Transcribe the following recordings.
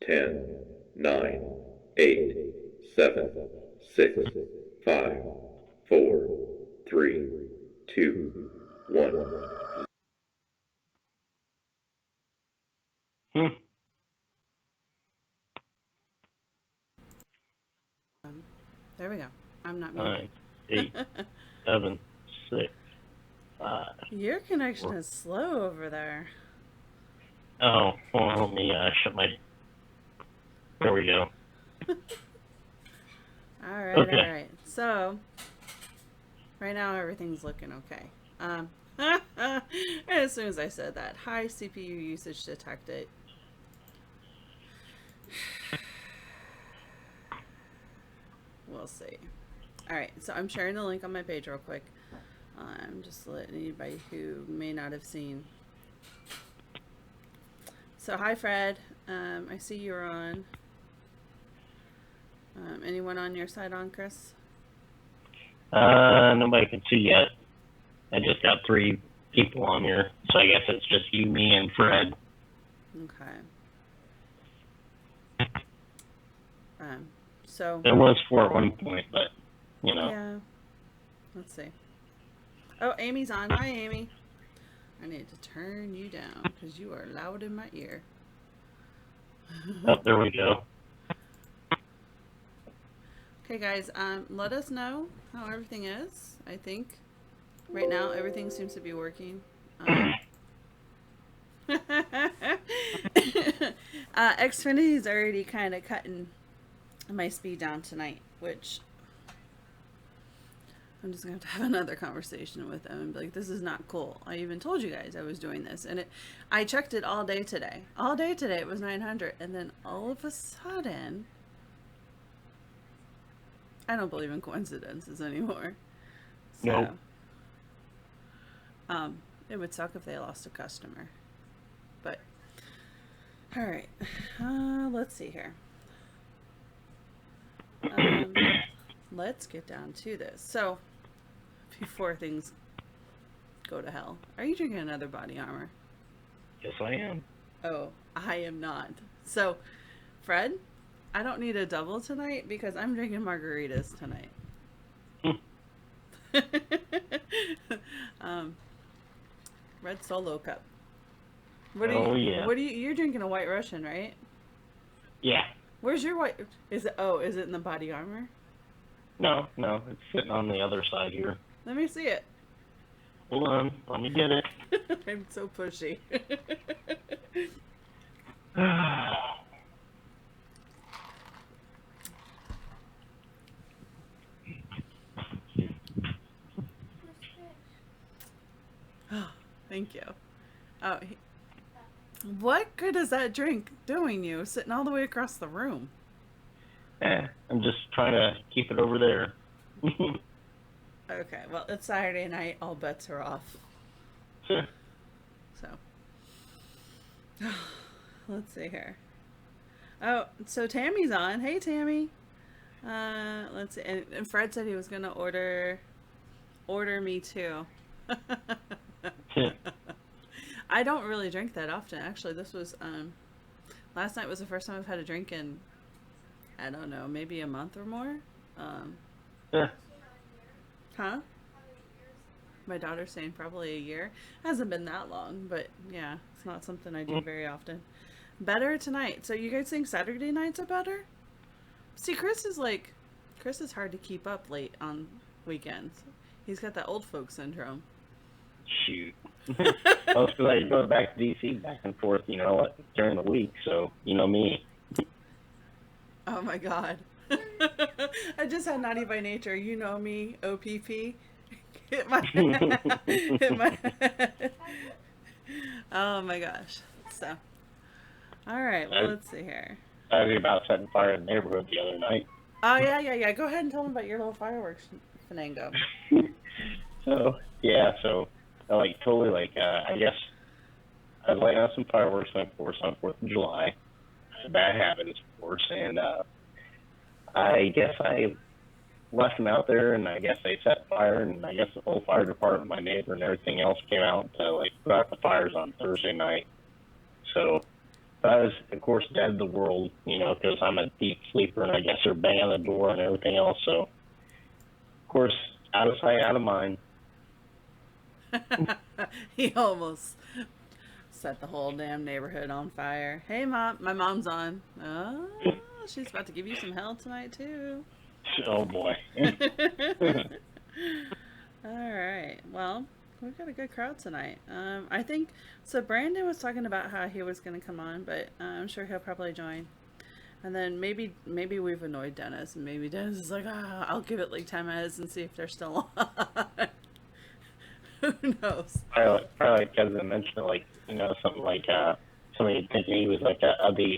10, 9, 8, 7, 6, 5, 4, 3, 2, 1. Hmm. There we go. I'm not muted. 9, 8, 7, 6, 5, Your connection 4. is slow over there. Oh, well, let me shut my. There we go. All right, Okay. all right. So, right now everything's looking okay. As soon as I said that, high CPU usage detected. We'll see. All right, so I'm sharing the link on my page real quick. I'm just letting anybody who may not have seen. So, hi, Fred. I see you're on. Anyone on your side on, Chris? Nobody can see yet. I just got 3 people on here, so I guess it's just you, me, and Fred. Okay. So. There was 4 at one point, but, Yeah. Let's see. Oh, Amy's on. Hi, Amy. I need to turn you down because you are loud in my ear. Oh, there we go. Okay, guys. Let us know how everything is. I think right now everything seems to be working. Xfinity's already kind of cutting my speed down tonight, which I'm just going to have another conversation with them and be like, this is not cool. I even told you guys I was doing this. And I checked it all day today. All day today it was 900. And then all of a sudden, I don't believe in coincidences anymore. So, nope. It would suck if they lost a customer. But, all right. Let's see here. Let's get down to this. So, before things go to hell, are you drinking another body armor? Yes, I am. Oh, I am not. So, Fred, I don't need a double tonight because I'm drinking margaritas tonight. Red Solo cup. Yeah. What are you? You're drinking a White Russian, right? Yeah. Where's your white? Is it? Oh, is it in the body armor? No, it's sitting on the other side here. Let me see it. Hold on, let me get it. I'm so pushy. Thank you. Oh, what good is that drink doing you sitting all the way across the room? I'm just trying to keep it over there. Okay, well, it's Saturday night. All bets are off. Sure. So, let's see here. Oh, so Tammy's on. Hey, Tammy. Let's see. And Fred said he was gonna order me too. I don't really drink that often. Actually, this was last night was the first time I've had a drink in, I don't know, maybe a month or more. Yeah. Huh? My daughter's saying probably a year. Hasn't been that long, but yeah, it's not something I do very often. Better tonight. So you guys think Saturday nights are better? See, Chris is hard to keep up late on weekends. He's got that old folk syndrome. Shoot. Most of I go back to DC back and forth, during the week, so you know me. Oh my god. I just had Naughty by Nature. You know me, OPP. Hit my hit my Oh my gosh. So, all right. Well, let's see here. I was about setting fire in the neighborhood the other night. Oh yeah. Go ahead and tell them about your little fireworks finango. So I guess I was laying out some fireworks on 4th of July. Bad habits, of course, and I guess I left them out there, and I guess they set fire, and I guess the whole fire department, my neighbor, and everything else came out to put out the fires on Thursday night. So But I was, of course, dead to the world, because I'm a deep sleeper, and I guess they're banging on the door and everything else. So, of course, out of sight, out of mind. He almost set the whole damn neighborhood on fire. Hey, Mom. My mom's on. Oh, she's about to give you some hell tonight, too. Oh boy. All right. Well, we've got a good crowd tonight. I think so. Brandon was talking about how he was going to come on, but I'm sure he'll probably join. And then maybe we've annoyed Dennis, and maybe Dennis is like, I'll give it like 10 minutes and see if they're still on. Who knows? Probably because I mentioned something like somebody thinking he was like the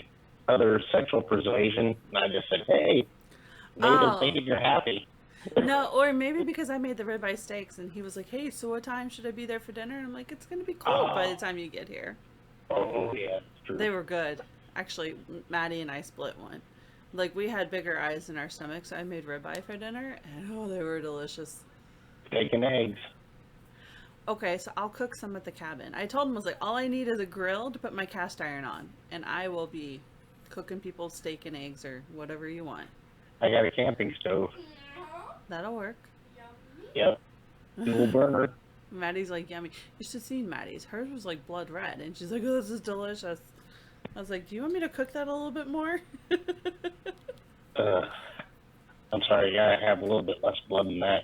other sexual persuasion, and I just said, hey, maybe they're thinking you're happy. No, or maybe because I made the ribeye steaks, and he was like, hey, so what time should I be there for dinner? And I'm like, it's gonna be cold by the time you get here. Oh yeah, true. They were good. Actually, Maddie and I split one. Like, we had bigger eyes in our stomachs, so I made ribeye for dinner, and oh, they were delicious. Steak and eggs. Okay, so I'll cook some at the cabin. I told him, I was like, all I need is a grill to put my cast iron on, and I will be cooking people steak and eggs or whatever you want. I got a camping stove. That'll work. Yep. Dual burner. Maddie's like, yummy. You should have seen Maddie's. Hers was like blood red, and she's like, oh, this is delicious. I was like, do you want me to cook that a little bit more? I'm sorry, you gotta have a little bit less blood than that,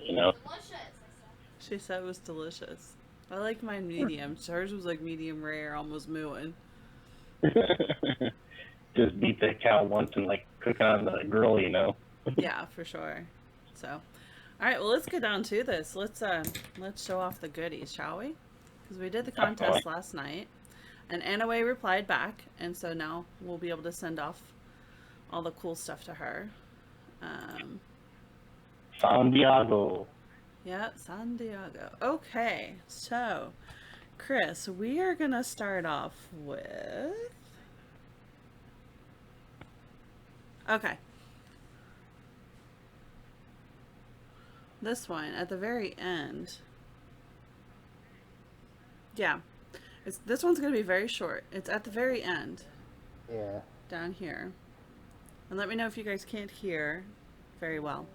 She said it was delicious. I like mine medium. Hers was like medium rare, almost mooing. Just beat the cow once and cook on the grill, Yeah, for sure. So, all right, well, let's get down to this. Let's show off the goodies, shall we? Because we did the contest last night, and Anaway replied back, and so now we'll be able to send off all the cool stuff to her. San Diego. Yeah, San Diego. Okay, so, Chris, we are going to start off with... Okay. This one, at the very end. Yeah. This one's going to be very short. It's at the very end. Yeah. Down here. And let me know if you guys can't hear very well.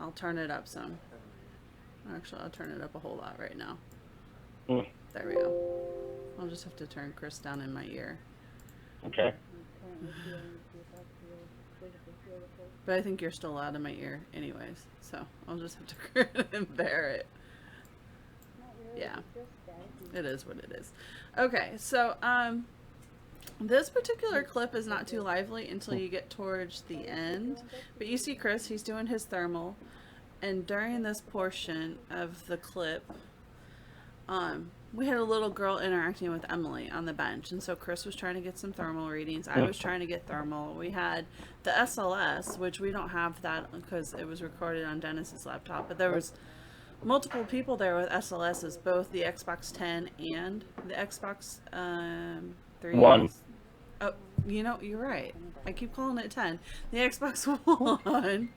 I'll turn it up some. Actually, I'll turn it up a whole lot right now. There we go. I'll just have to turn Chris down in my ear. Okay. But I think you're still loud in my ear anyways, so I'll just have to grin and bear it. Yeah. It is what it is. Okay, so this particular clip is not too lively until you get towards the end. But you see Chris, he's doing his thermal. And during this portion of the clip, we had a little girl interacting with Emily on the bench. And so Chris was trying to get some thermal readings. I was trying to get thermal. We had the SLS, which we don't have that because it was recorded on Dennis's laptop. But there was multiple people there with SLSs, both the Xbox 10 and the Xbox 3. One. Oh, you're right. I keep calling it 10. The Xbox One.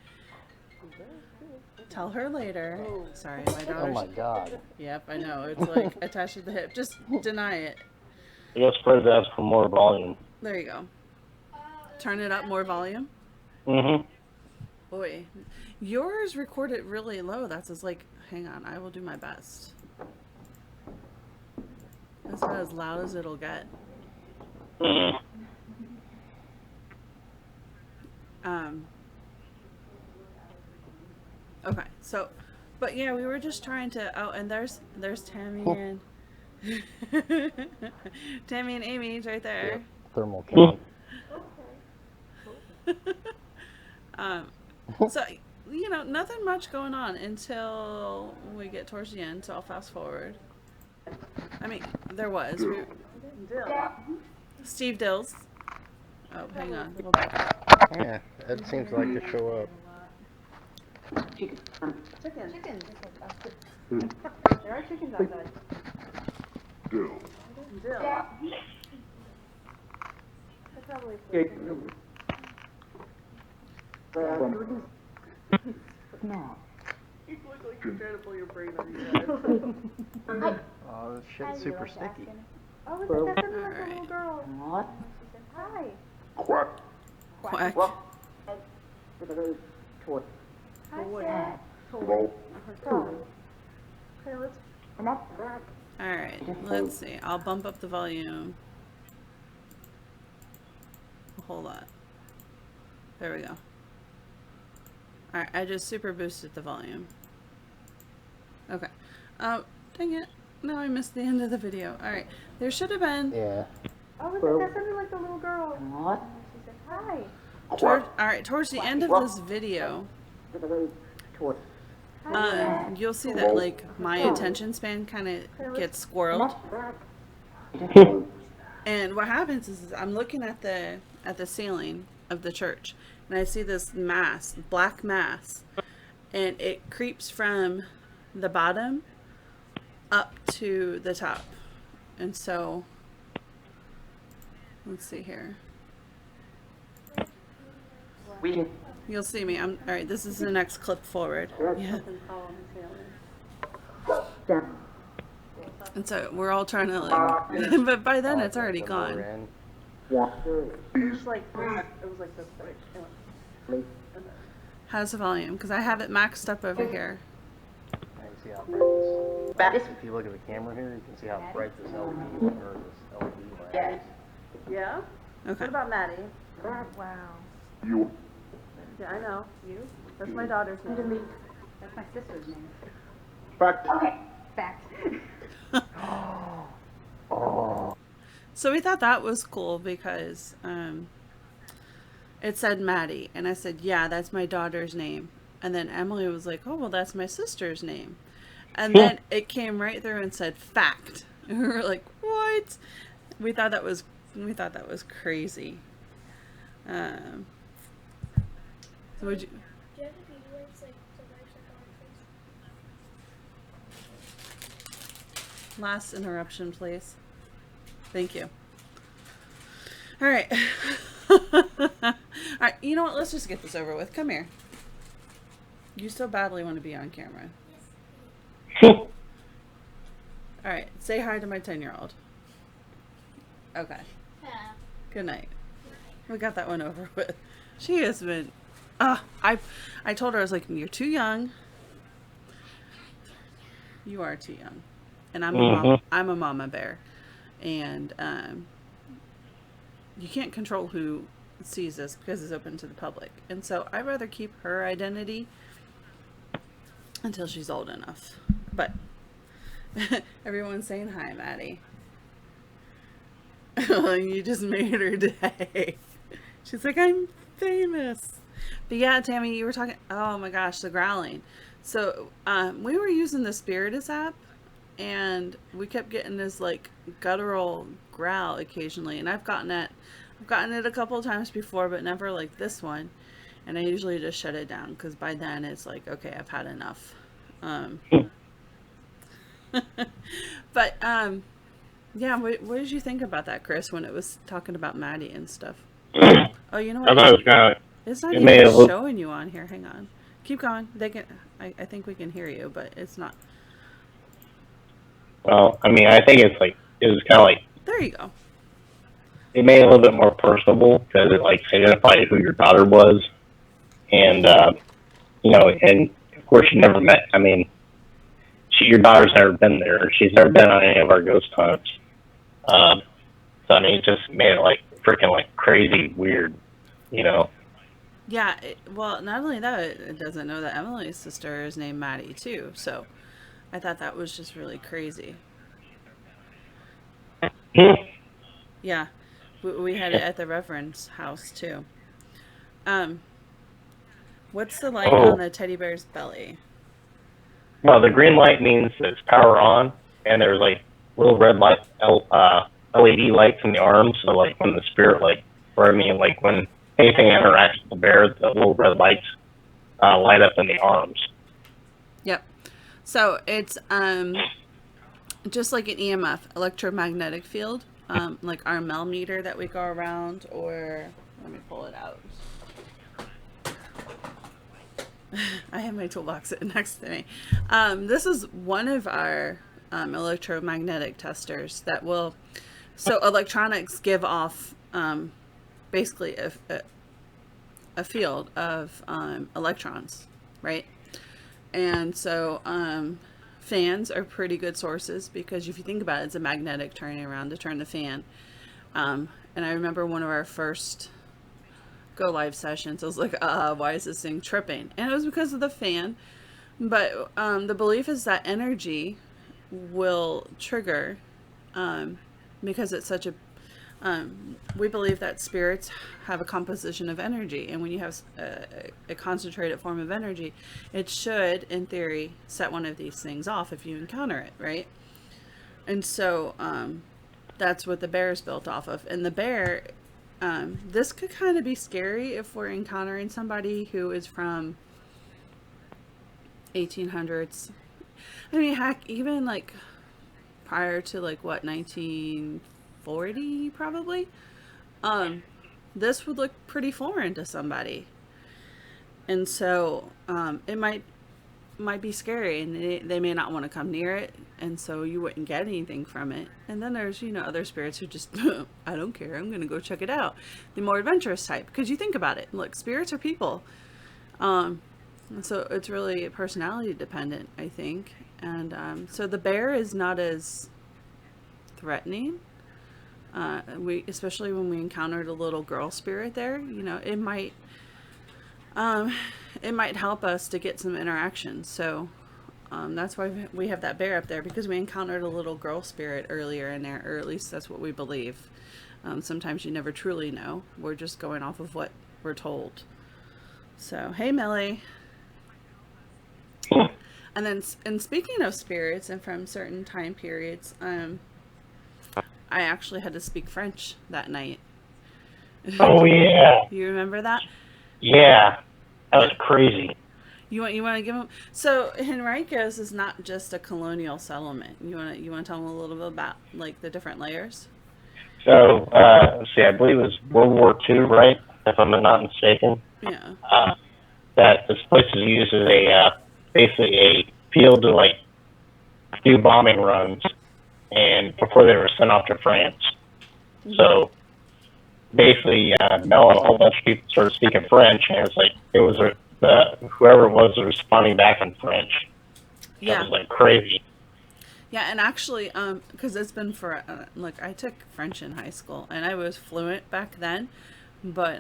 Tell her later. Sorry, my daughter. Oh my god. Yep, I know. It's like attached to the hip. Just deny it. I guess Fred asked for more volume. There you go. Turn it up more volume. Mm-hmm. Boy, yours recorded really low. That's just like, hang on, I will do my best. That's about as loud as it'll get. Mm-hmm. Okay, so, but yeah, we were just trying to, oh, and there's Tammy and, Tammy and Amy's right there. Yep. Thermal count. So, nothing much going on until we get towards the end, so I'll fast forward. I mean, there was. Steve Dills. Oh, hang on. We'll back up. Yeah, that seems like to show up. Chicken. Chicken. There are chickens outside. Dill. That's probably no. You look like you're trying to pull your brain out of your head. Oh, this shit's super sticky. Oh, is that sounded like a little girl? What? She said, hi. Quack. Quack. Toy. Hi, Sarah. Blow. Okay, let's. Alright, let's see. I'll bump up the volume a whole lot. There we go. Alright, I just super boosted the volume. Okay. Oh, dang it. No, I missed the end of the video. Alright, there should have been... Yeah. Oh, that sounded like a little girl. What? She said, hi. Alright, towards the end of this video, Toy. you'll see that, like, my attention span kind of gets squirreled. And what happens is I'm looking at the ceiling of the church, and I see this mass, black mass, and it creeps from the bottom up to the top. And so, let's see here. You'll see me. All right, this is the next clip forward. Yeah. And so we're all trying to like, but by then it's already gone. It was like this. How's the volume? Because I have it maxed up over here. Now you see how bright this. If you look at the camera here, you can see how bright this LED or this LED light is. Yeah? Okay. What about Maddie? Wow. You. Yeah, I know. You? That's my daughter's name. That's my sister's name. Fact. Okay. Fact. So we thought that was cool because it said Maddie, and I said, yeah, that's my daughter's name. And then Emily was like, oh, well, that's my sister's name. And then it came right through and said fact. And we were like, what? We thought that was crazy. So would you? Do you have the beauty wipes, like the wipes like on our face? Last interruption, please. Thank you. All right. All right. You know what? Let's just get this over with. Come here. You so badly want to be on camera. All right. Say hi to my 10-year-old. Okay. Yeah. Good night. We got that one over with. She has been. I told her, I was like, you're too young. You are too young. And I'm a mama bear. And you can't control who sees this because it's open to the public. And so I'd rather keep her identity until she's old enough. But everyone's saying hi, Maddie. You just made her day. She's like, I'm famous. But yeah, Tammy, you were talking, oh my gosh, the growling. So we were using the Spiritus app, and we kept getting this like guttural growl occasionally, and I've gotten it a couple of times before, but never like this one. And I usually just shut it down because by then it's like, okay, I've had enough. But yeah, what did you think about that, Chris, when it was talking about Maddie and stuff? Oh, you know what? I thought it was kind of. It's not It even may have looked- showing you on here. Hang on. Keep going. They can. I think we can hear you, but it's not. Well, I mean, I think it was kind of like There you go. it made it a little bit more personable because it like identified who your daughter was, and you know, and of course you never met. I mean, your daughter's never been there. She's never been on any of our ghost hunts. So I mean, it just made it like freaking like crazy weird, you know. Yeah. Well, not only that, it doesn't know that Emily's sister is named Maddie too. So I thought that was just really crazy. Yeah. We had it at the Reverend's house too. What's the light on the teddy bear's belly? Well, the green light means it's power on, and there's like little red light, LED lights in the arms. So like when the spirit like when anything interacts with the bear, the little red lights light up in the arms. Yep. So it's just like an EMF, electromagnetic field, like our Mel meter that we go around, or let me pull it out. I have my toolbox sitting next to me. This is one of our electromagnetic testers that will So electronics give off basically a field of electrons, right? And so fans are pretty good sources because if you think about it, it's a magnetic turning around to turn the fan. And I remember one of our first go live sessions, I was like, why is this thing tripping? And it was because of the fan. But the belief is that energy will trigger because it's such a we believe that spirits have a composition of energy, and when you have a concentrated form of energy, it should, in theory, set one of these things off if you encounter it, right? And so that's what the bear is built off of. And the bear, this could kind of be scary if we're encountering somebody who is from 1800s. I mean, heck, even like prior to like what, 1940 probably. This would look pretty foreign to somebody, and so it might be scary, and they may not want to come near it, and so you wouldn't get anything from it. And then there's other spirits who just I don't care, I'm gonna go check it out, the more adventurous type, because you think about it, look, spirits are people, and so it's really personality dependent, I think. And so the bear is not as threatening. Especially when we encountered a little girl spirit there, it might help us to get some interaction. So that's why we have that bear up there, because we encountered a little girl spirit earlier in there, or at least that's what we believe. Sometimes you never truly know. We're just going off of what we're told. So, hey, Millie. And then, and speaking of spirits and from certain time periods, I actually had to speak French that night. Oh yeah. You remember that? Yeah. That was crazy. You want to give them? So Henriquez is not just a colonial settlement. You want to tell them a little bit about like the different layers? So, I believe it was World War II, right? If I'm not mistaken. Yeah. That this place is used as basically a field to like do bombing runs, and before they were sent off to France. Mm-hmm. So basically, now a whole bunch of people started speaking French, and it was whoever it was responding back in French. Yeah. It was like crazy. Yeah, and actually, because it's been for look, I took French in high school, and I was fluent back then, but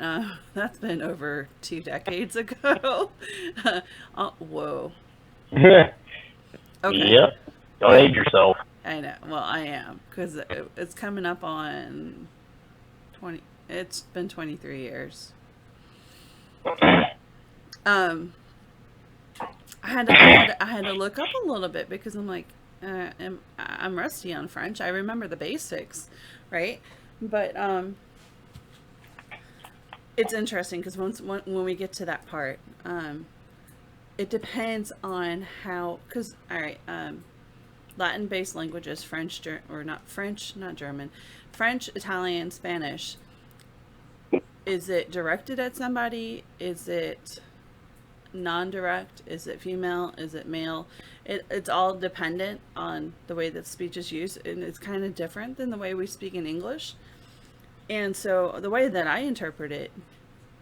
that's been over 2 decades ago. Whoa. Okay. Yep. Don't age yourself. I know. Well, I am, because it's coming up on 20. It's been 23 years. I had to look up a little bit because I'm like, I'm rusty on French. I remember the basics, right? But it's interesting because when we get to that part, it depends on how. Because all right, Latin-based languages, French, not German, French, Italian, Spanish. Is it directed at somebody? Is it non-direct? Is it female? Is it male? It's all dependent on the way that speech is used, and it's kind of different than the way we speak in English. And so the way that I interpret it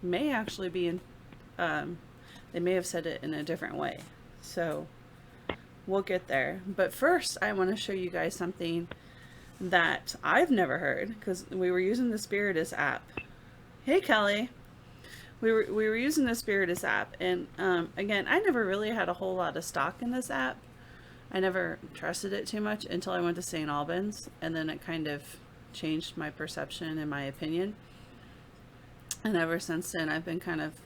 may actually be in, they may have said it in a different way. So we'll get there. But first, I want to show you guys something that I've never heard, because we were using the Spiritus app. Hey, Kelly. We were using the Spiritus app, and again, I never really had a whole lot of stock in this app. I never trusted it too much until I went to St. Albans, and then it kind of changed my perception and my opinion. And ever since then, I've been kind of,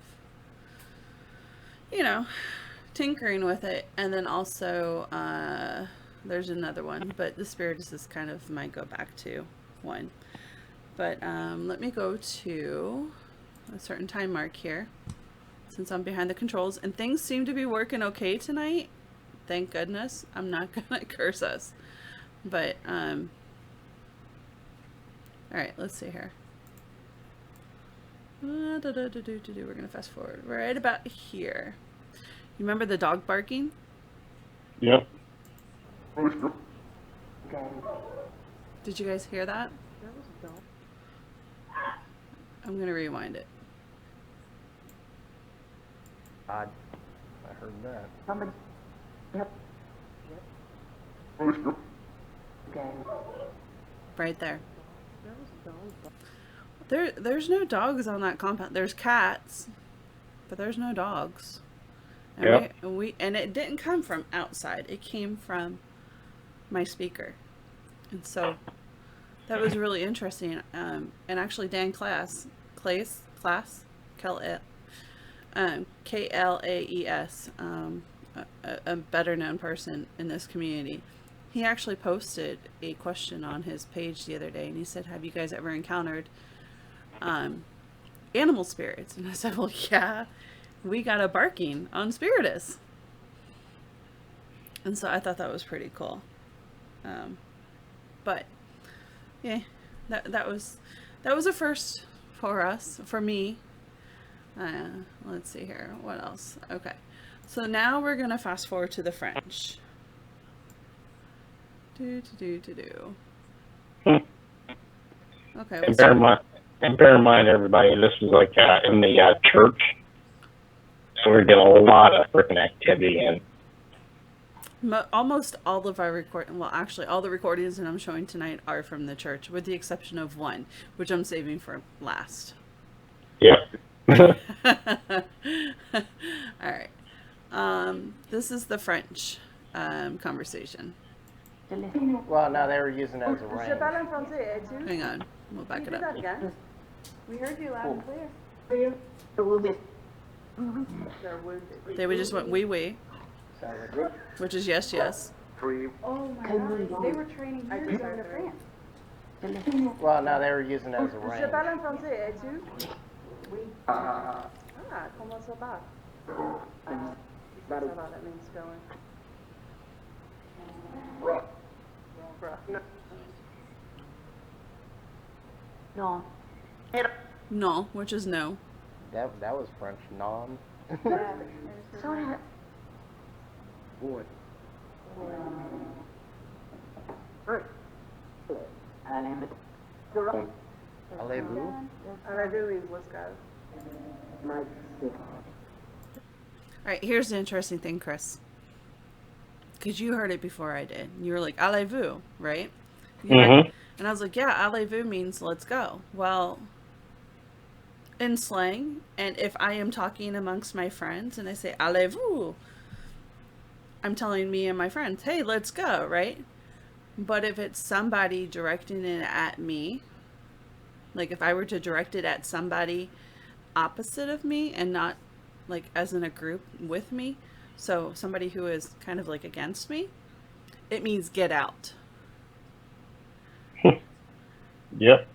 tinkering with it. And then also, there's another one, but the Spiritus is kind of my go back to one. But let me go to a certain time mark here, since I'm behind the controls, and things seem to be working okay tonight. Thank goodness. I'm not gonna curse us, but all right, let's see here. We're gonna fast forward right about here. You remember the dog barking? Yep. Rooster. Did you guys hear that? That was dumb. I'm gonna rewind it. I heard that. Somebody. Yep. Rooster. Okay. Right there. That was dumb. There's no dogs on that compound. There's cats, but there's no dogs. And Yep. and it didn't come from outside. It came from my speaker, and so that was really interesting. And actually, Dan Klaes, Klaes, a better known person in this community. He actually posted a question on his page the other day, and he said, "Have you guys ever encountered animal spirits?" And I said, "Well, yeah, we got a barking on Spiritus." And so I thought that was pretty cool. But yeah, that was a first for us, for me. Let's see here, what else? Okay, so now we're gonna fast forward to the French. Okay. And bear in mind, everybody, this is like in the church, so we're getting a lot of freaking activity in. Almost all of our actually all the recordings that I'm showing tonight are from the church, with the exception of one, which I'm saving for last. Yeah. All right. This is the French conversation. Well, no, they were using it as a Je range. parle en français, et tu? Hang on, we'll back Can it you do up. that again? We heard you loud and clear. A little bit. They're wounded. They would just went oui, Sounds like which is yes, yes. Tree. Oh my god, they were training here to go to France. well, no, they were using it as a Je range. parle en français, et tu? Ah, comment ça va? Ça va, that means going. Bruh. No. No, which is no. That was French non. So that. Boy. Allez-vous? And I do let's go. All right, here's the interesting thing, Chris. Because you heard it before I did. You were like, allez-vous, right? Mhm. And I was like, yeah, allez-vous means let's go. Well, in slang, and if I am talking amongst my friends and I say allez-vous, I'm telling me and my friends, hey, let's go, right? But if it's somebody directing it at me, like if I were to direct it at somebody opposite of me and not like as in a group with me, so somebody who is kind of like against me, it means get out. Yep.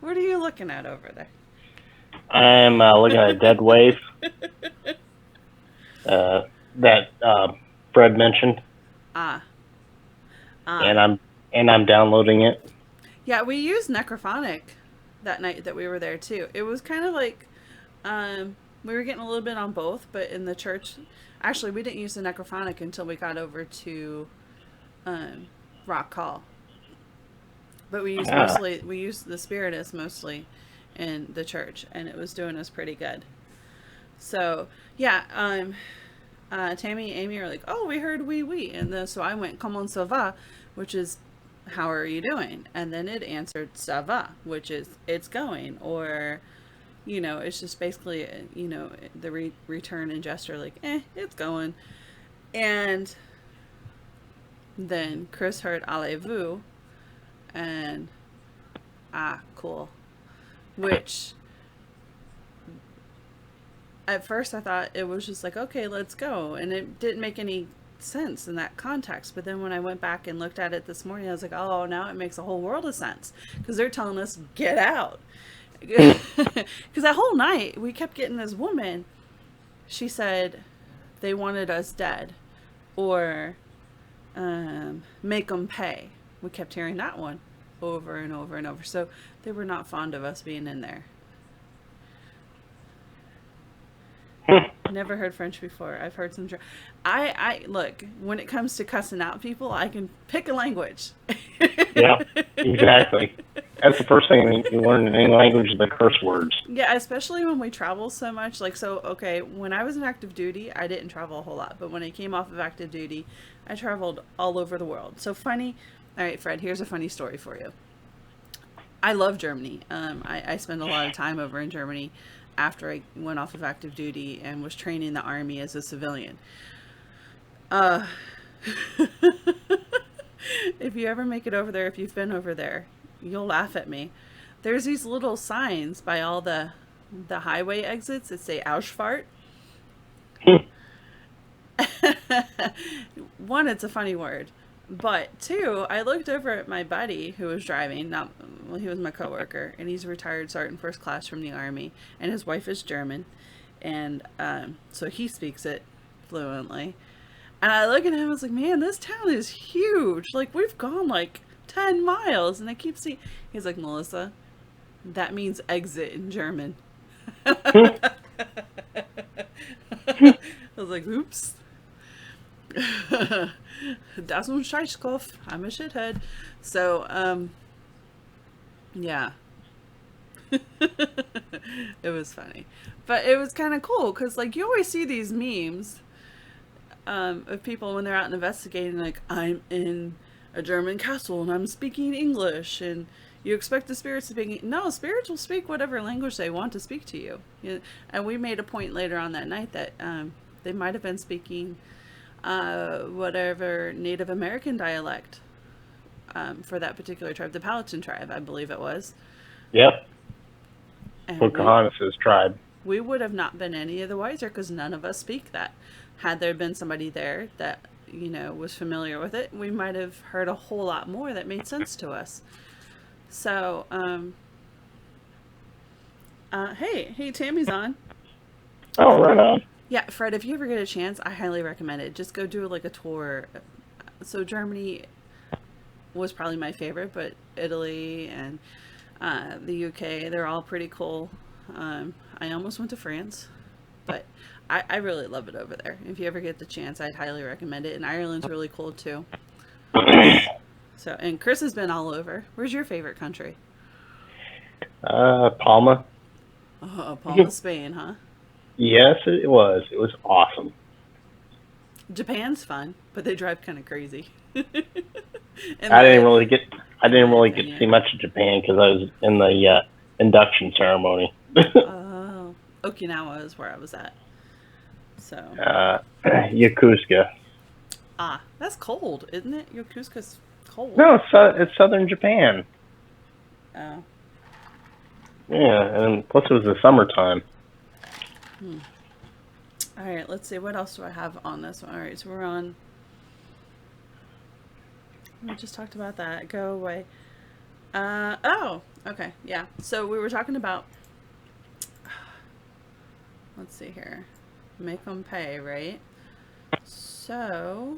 What are you looking at over there? I'm looking at a dead wave that Fred mentioned, and I'm downloading it. Yeah, we used Necrophonic that night that we were there too. It was kind of like we were getting a little bit on both, but in the church, actually, we didn't use the Necrophonic until we got over to Rock Hall. But we used the Spiritus mostly in the church, and it was doing us pretty good. So yeah, Tammy and Amy are like, oh, we heard oui, and so I went comment ça va, which is how are you doing? And then it answered ça va, which is it's going, or you know, it's just basically you know the return and gesture like it's going. And then Chris heard allez-vous, and cool, which at first I thought it was just like, okay, let's go, and it didn't make any sense in that context. But then when I went back and looked at it this morning, I was like, oh, now it makes a whole world of sense, because they're telling us get out. Because that whole night we kept getting this woman, she said they wanted us dead, or make them pay. We kept hearing that one over and over and over. So they were not fond of us being in there. Never heard French before. I've heard some. I look, when it comes to cussing out people, I can pick a language. Yeah, exactly. That's the first thing you learn in any language, the curse words. Yeah, especially when we travel so much. Like, so, okay, when I was in active duty, I didn't travel a whole lot. But when I came off of active duty, I traveled all over the world. So funny. All right, Fred, here's a funny story for you. I love Germany. I spent a lot of time over in Germany after I went off of active duty and was training in the army as a civilian. If you ever make it over there, if you've been over there, you'll laugh at me. There's these little signs by all the highway exits that say Ausfahrt. One, it's a funny word. But two, I looked over at my buddy who was driving. He was my coworker, and he's a retired sergeant first class from the army, and his wife is German, and so he speaks it fluently. And I look at him, I was like, man, this town is huge. Like, we've gone like 10 miles, and I keep seeing. He's like, Melissa, that means exit in German. I was like, oops. Das ein Scheißkopf. I'm a shithead. So, yeah. It was funny. But it was kind of cool, because, like, you always see these memes of people when they're out investigating, like, I'm in a German castle and I'm speaking English, and you expect the spirits to speak. No, spirits will speak whatever language they want to speak to you. And we made a point later on that night that they might have been speaking whatever Native American dialect for that particular tribe, the Powhatan tribe, I believe it was. Yep. And Pocahontas' tribe. we would have not been any of the wiser, because none of us speak that. Had there been somebody there that, was familiar with it, we might have heard a whole lot more that made sense to us. So, hey, Tammy's on. Oh, right on. Yeah, Fred, if you ever get a chance, I highly recommend it. Just go do like a tour. So Germany was probably my favorite, but Italy and the UK, they're all pretty cool. I almost went to France, but I really love it over there. If you ever get the chance, I'd highly recommend it. And Ireland's really cool too. So, and Chris has been all over. Where's your favorite country? Palma. Palma, Spain, huh? Yes, it was. It was awesome. Japan's fun, but they drive kind of crazy. I didn't really get to see much of Japan because I was in the induction ceremony. Oh, Okinawa is where I was at. So. Yokosuka. Ah, that's cold, isn't it? Yokosuka's cold. No, it's southern Japan. Oh. Yeah, and plus it was the summertime. All right, let's see. What else do I have on this one? All right, so we're on. We just talked about that. Go away. Oh, okay. Yeah. So we were talking about. Let's see here. Make them pay, right? So.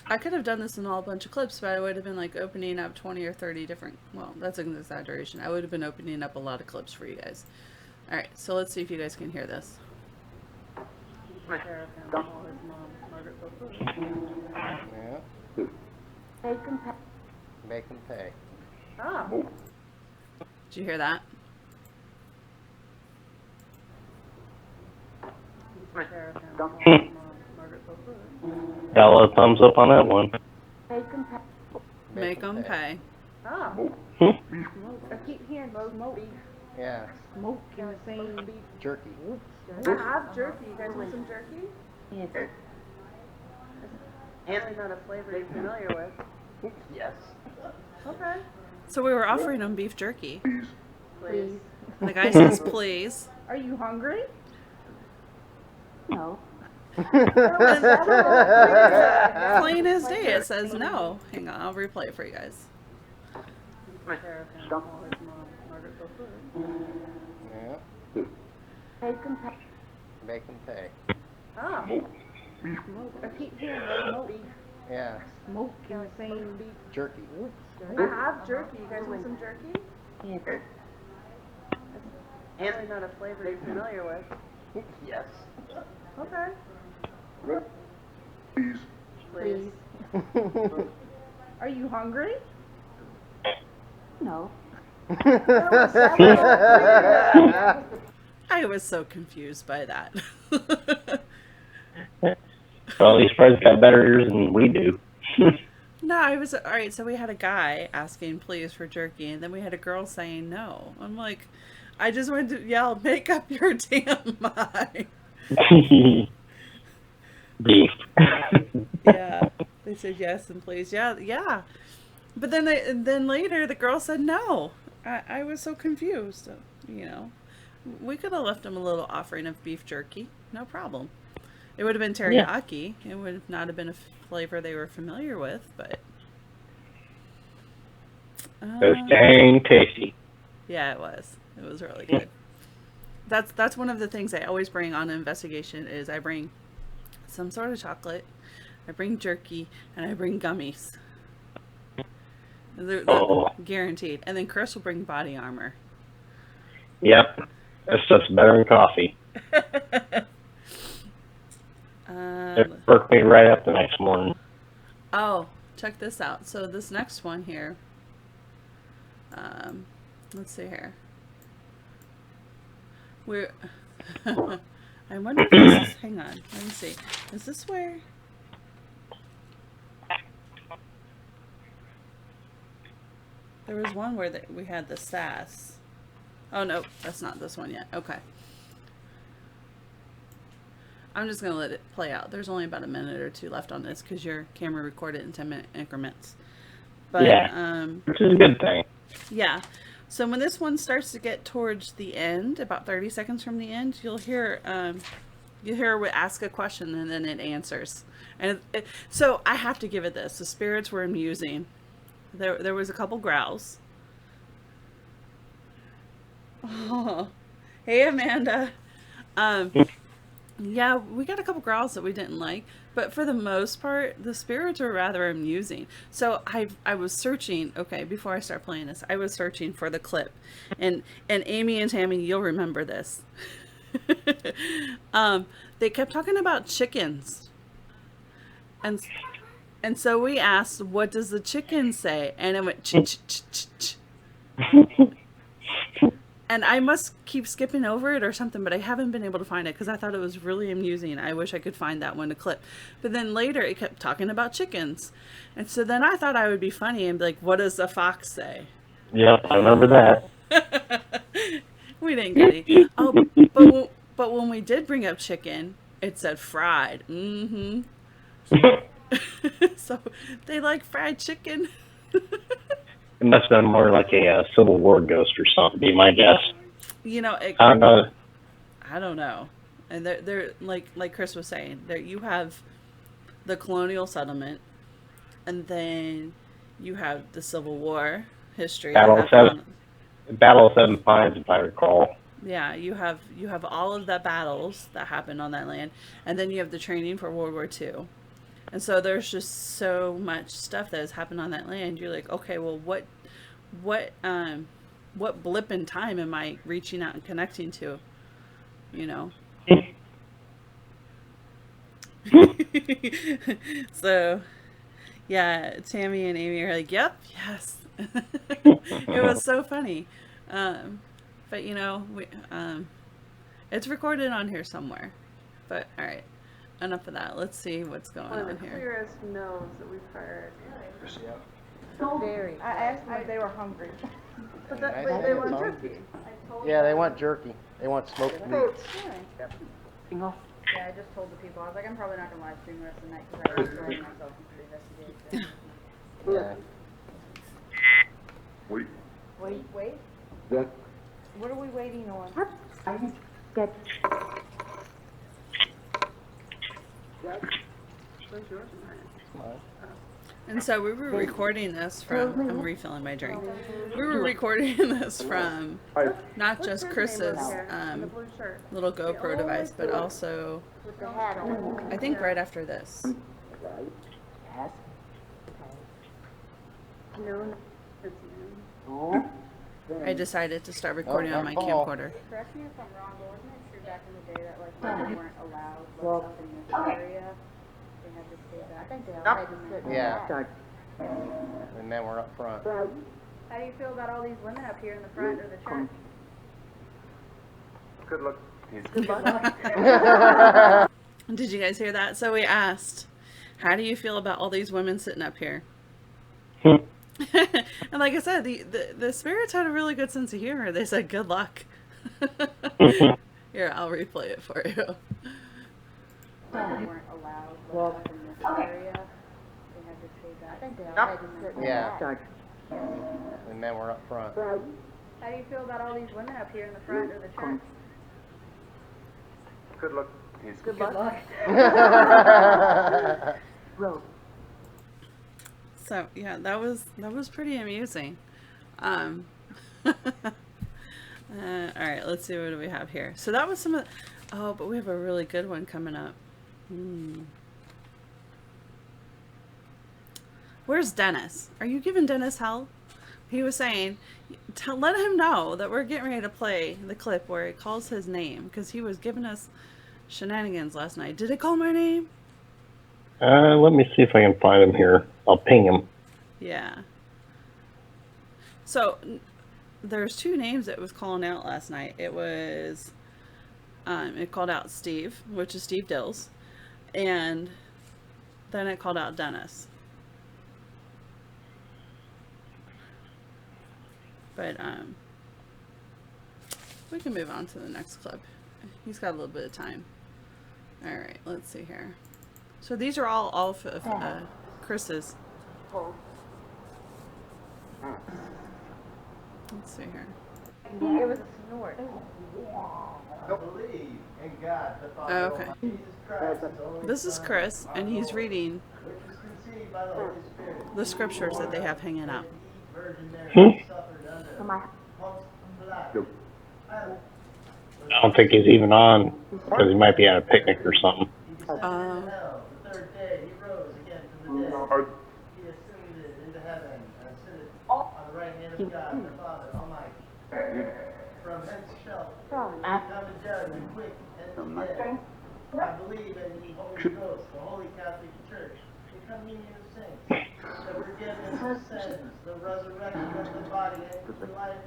I could have done this in all a bunch of clips, but I would have been like opening up 20 or 30 different, well, that's an exaggeration. I would have been opening up a lot of clips for you guys. All right, so let's see if you guys can hear this. Yeah. Make them pay. Oh. Did you hear that? Got a thumbs up on that one. Make them pay. Oh. I keep hearing smoke. Yeah. Smoke in the same beef. Jerky. I have jerky. You guys want some jerky? Yes. Really not a flavor you're familiar with. Yes. Okay. So we were offering them beef jerky. Please. And the guy says, please. Are you hungry? No. Plain as day, it says no. Hang on, I'll replay it for you guys. Yeah. Make them pay. Oh. I keep hearing smoke. Yeah, Smoke in the same. jerky. I have jerky. You guys want some jerky? Yeah. Probably not a flavor you're familiar with. Yes. Okay. Please. Are you hungry? No. I was so confused by that. Well, these Fred's got better ears than we do. No, I was all right. So we had a guy asking please for jerky, and then we had a girl saying no. I'm like, I just wanted to yell, make up your damn mind. Beef. Yeah, they said yes and please. Yeah, yeah. But then later the girl said no. I was so confused. You know, we could have left them a little offering of beef jerky, no problem. It would have been teriyaki. It would not have been a flavor they were familiar with, but It was dang tasty. yeah, it was. It was really good. That's one of the things I always bring on an investigation is I bring some sort of chocolate, I bring jerky, and I bring gummies. They're guaranteed. And then Chris will bring body armor. Yep. That's just better than coffee. It perked me right up the next morning. Oh, check this out. So this next one here. Let's see here. We're. I wonder if this is. Hang on. Let me see. Is this where? There was one where we had the sass. Oh no, that's not this one yet. Okay. I'm just going to let it play out. There's only about a minute or two left on this because your camera recorded in 10-minute increments. But, yeah, which is a good thing. Yeah. So when this one starts to get towards the end, about 30 seconds from the end, you'll hear it ask a question and then it answers. And so I have to give it this. The spirits were amusing. There was a couple growls. Oh, hey Amanda. Yeah, we got a couple growls that we didn't like, but for the most part, the spirits were rather amusing. So I was searching. Okay, before I start playing this, I was searching for the clip, and Amy and Tammy, you'll remember this. They kept talking about chickens, and so we asked, "What does the chicken say?" And it went ch ch ch ch ch. And I must keep skipping over it or something, but I haven't been able to find it because I thought it was really amusing. I wish I could find that one to clip. But then later it kept talking about chickens. And so then I thought I would be funny and be like, what does the fox say? Yep, I remember that. We didn't get it. Oh, but when we did bring up chicken, it said fried. Mm-hmm. So they like fried chicken. It must have been more like a Civil War ghost or something, be my guess. You know, I don't know. I don't know. And they're like Chris was saying, there you have the colonial settlement, and then you have the Civil War history. Battle of Seven Pines, if I recall. Yeah, you have all of the battles that happened on that land, and then you have the training for World War II. And so there's just so much stuff that has happened on that land. You're like, okay, well, what blip in time am I reaching out and connecting to? You know. So, yeah, Tammy and Amy are like, yep, yes. It was so funny. But you know, it's recorded on here somewhere. But all right. Enough of that. Let's see what's going One of on the here. clearest no's that we've heard. Very. I asked them if they were hungry. But they want jerky. Yeah, they want jerky. They want smoked meat. Single. Yeah, I just told the people, I was like, I'm probably not gonna live stream the rest of the night because I was throwing myself into the investigation. Yeah. Wait? What are we waiting on? I think that And so we were recording this from, I'm refilling my drink. We were recording this from not just Chris's The blue shirt. little GoPro device, but also, with the hat on. I think right after this. Noon. It's noon. I decided to start recording on my ball. camcorder. Correct me if I'm wrong, but wasn't it true back in the day that like women weren't allowed like up in this area? They had to stay back. I think they all had to sit Yeah. And then we're up front. How do you feel about all these women up here in the front of the church? Good luck. Did you guys hear that? So we asked, how do you feel about all these women sitting up here? And like I said, the spirits had a really good sense of humor. They said, good luck. Here, I'll replay it for you. Women weren't allowed like up in this area. They had to stay back. I think they all had to sit Yeah. And then we're up front. How do you feel about all these women up here in the front of the church? Good luck. Good luck. So yeah, that was pretty amusing. All right, let's see what do we have here. So that was some of. Oh, but we have a really good one coming up. Where's Dennis? Are you giving Dennis hell? He was saying, let him know that we're getting ready to play the clip where it calls his name because he was giving us shenanigans last night. Did it call my name? Let me see if I can find him here. I'll ping him. Yeah. So there's two names it was calling out last night. It was it called out Steve, which is Steve Dills, and then it called out Dennis. But we can move on to the next clip. He's got a little bit of time. All right, let's see here. So these are all off of Chris's. Let's see here. It was a snort. Believe in God the Father, Oh, okay. Jesus Christ, his only This is Son, Chris, and he's reading which was conceived by the Holy Spirit. the scriptures that they have hanging out. Virgin Mary suffered under Pontius Pilate. I don't think he's even on because he might be at a picnic or something. He descended into hell. The third day he rose again from the dead. He ascended into heaven and sitteth on the right hand of God the Father Almighty. From hence shall come to judge the quick and the dead. I believe in the Holy Ghost, the Holy Catholic Church, the communion of saints, the forgiveness of sins, the resurrection of the body, and the life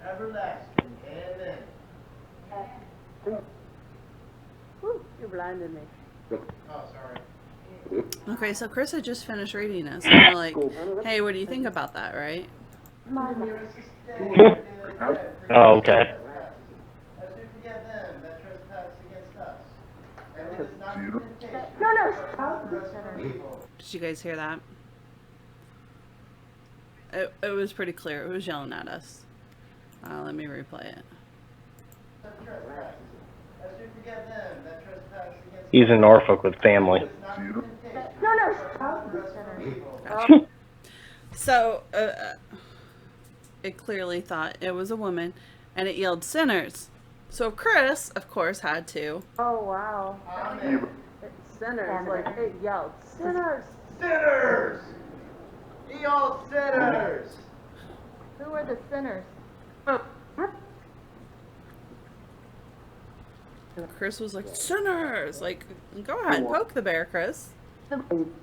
everlasting. Amen. You blinded me. Oh, sorry. Okay, so Chris had just finished reading this, and we're like, hey, what do you think about that, right? Oh, okay. As we forgive them that trespass against us. And lead us not into temptation, No. but deliver us from evil. Did you guys hear that? It was pretty clear. It was yelling at us. Let me replay it. As we forgive them that trespass against He's in Norfolk with family. us, not into temptation, No. but deliver us from evil. Gotcha. So, it clearly thought it was a woman, and it yelled sinners. So Chris, of course, had to. Oh, wow. Amen. It's sinners. Like, it yelled, sinners. Sinners! Ye all sinners! Who are the sinners? Chris was like, sinners! Like, go ahead, poke the bear, Chris.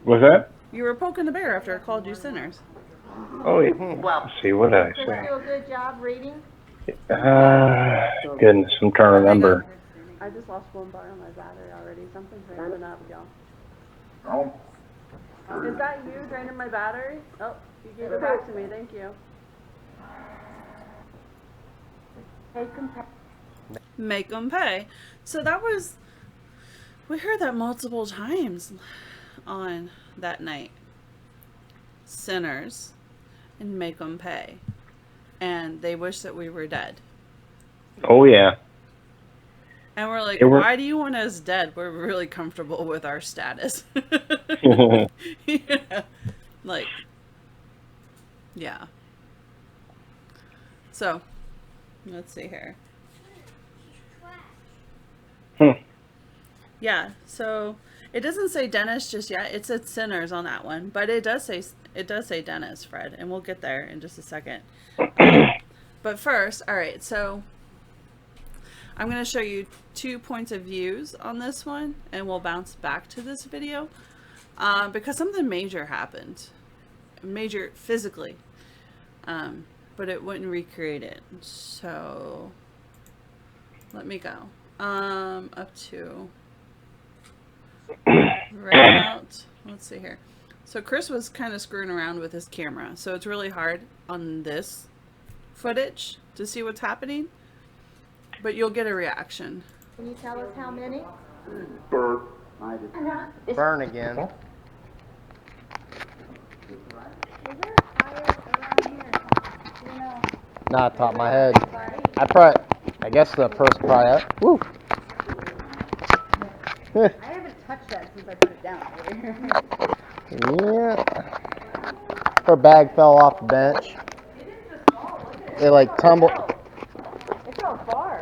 Was that? You were poking the bear after it called you sinners. Oh, yeah. Let's see, what did I Chris say? do a good job reading? Goodness, I'm trying to remember. I just lost one bar on my battery already. Something's ramping up, y'all. Is that you draining my battery? Oh, you gave it back to me. Thank you. Make them pay. So that was, we heard that multiple times on that night. Sinners and make them pay. And they wish that we were dead. Oh, yeah. And we're like, They were- why do you want us dead? We're really comfortable with our status. Yeah. Like, yeah. So, let's see here. Yeah, so It doesn't say Dennis just yet. It said Sinners on that one, but it does say Dennis, Fred, and we'll get there in just a second. But first, all right. So I'm going to show you 2 points of views on this one, and we'll bounce back to this video because something major happened, major physically, but it wouldn't recreate it. So let me go up to right about. Let's see here. So Chris was kind of screwing around with his camera, so it's really hard on this footage to see what's happening. But you'll get a reaction. Can you tell us how many? Burn again. Is there a fire around here? You know, Not top of my head. I guess the person probably up. Woo. I haven't touched that since I put it down earlier. Yeah. Her bag fell off the bench. It like tumbled. It fell far.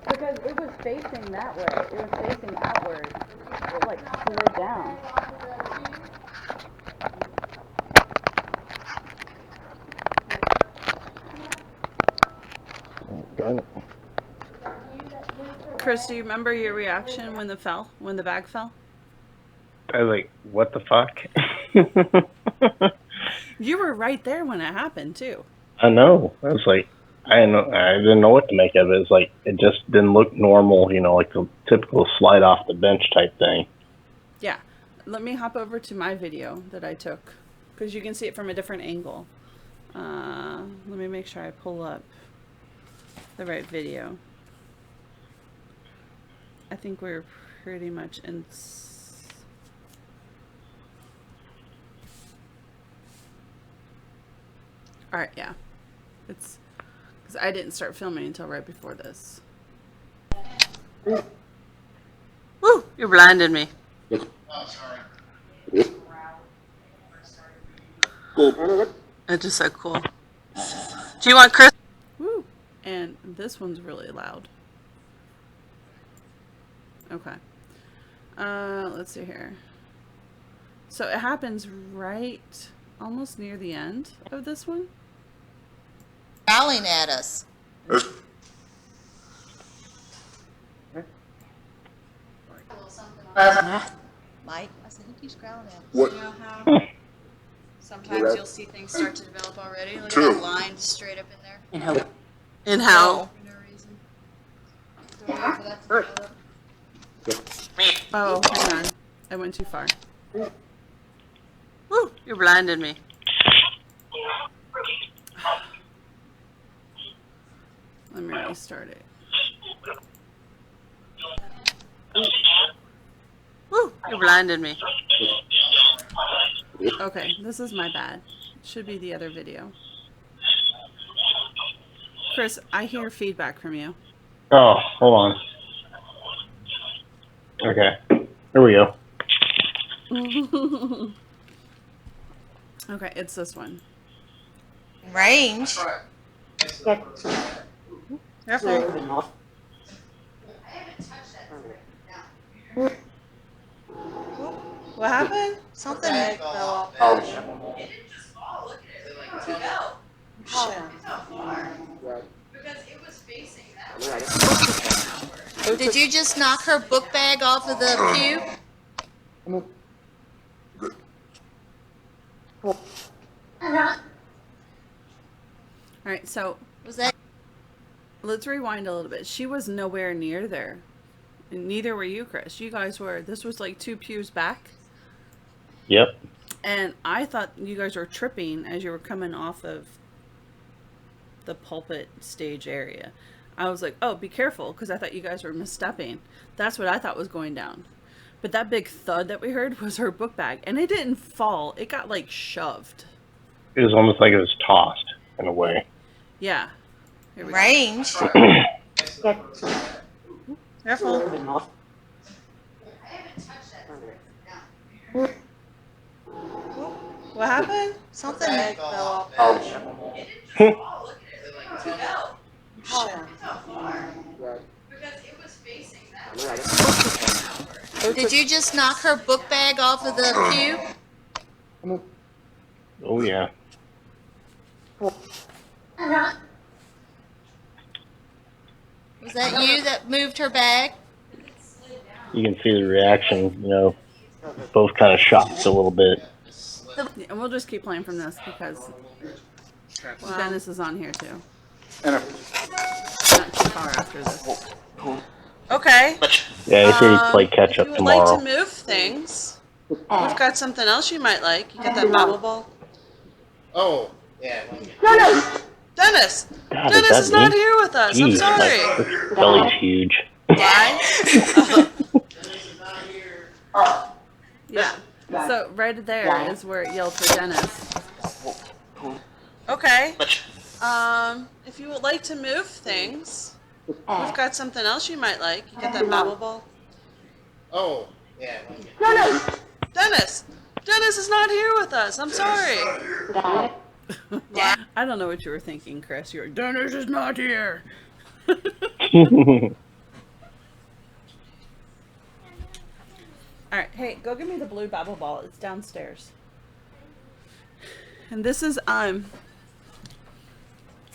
Because it was facing that way. It was facing outward. It like slid down. Darn it. Chris, do you remember your reaction when the bag fell? I was like, what the fuck? You were right there when it happened too. I know. I was like, I didn't know what to make of it. It's like, it just didn't look normal, you know, like the typical slide off the bench type thing. Yeah. Let me hop over to my video that I took because you can see it from a different angle. Let me make sure I pull up the right video. I think we're pretty much in. All right, yeah. It's because I didn't start filming until right before this. Woo! You blinded me. It just said cool. Do you want Chris? Woo! And this one's really loud. Okay. Let's see here. So it happens right almost near the end of this one. Growling at us. Mike, I said, he keeps growling at us. What? You know how sometimes you'll see things start to develop already? Look at that line straight up in there. And how? For no reason. So wait for that to develop. Oh, hang on. I went too far. Woo! You blinded me. Let me restart it. Woo! You blinded me. Okay, this is my bad. It should be the other video. Chris, I hear feedback from you. Oh, hold on. Okay, here we go. Okay, it's this one. Range. Careful. What happened? Something. fell off. Did you just knock her book bag off of the pew? All right, so Was that? let's rewind a little bit. She was nowhere near there. And neither were you, Chris. You guys were. This was like 2 pews back. Yep. And I thought you guys were tripping as you were coming off of the pulpit stage area. I was like, oh, be careful, because I thought you guys were misstepping. That's what I thought was going down. But that big thud that we heard was her book bag. And it didn't fall. It got, like, shoved. It was almost like it was tossed in a way. Yeah. Here we go. Range. Careful. What happened? Something. Fell off. Did you just knock her book bag off of the pew? Oh yeah. Was that you that moved her bag? You can see the reaction. You know, both kind of shocked a little bit. Yeah, and we'll just keep playing from this because Dennis is on here too. Not too far after this. Okay. Yeah, I say play catch If up you would like tomorrow. to move things, we've got something else you might like. You got that bobble ball? Oh, yeah. Dennis! God, Dennis is not me? here with us. Jeez, I'm sorry. this belly's huge. Why? Yeah. So right there is where it yelled for Dennis. Okay. If you would like to move things, we've got something else you might like. You got that bobble ball? Oh, yeah. Dennis! Dennis is not here with us. I'm sorry. I don't know what you were thinking, Chris. You were, Dennis is not here. Alright, hey, go give me the blue bobble ball. It's downstairs. And this is,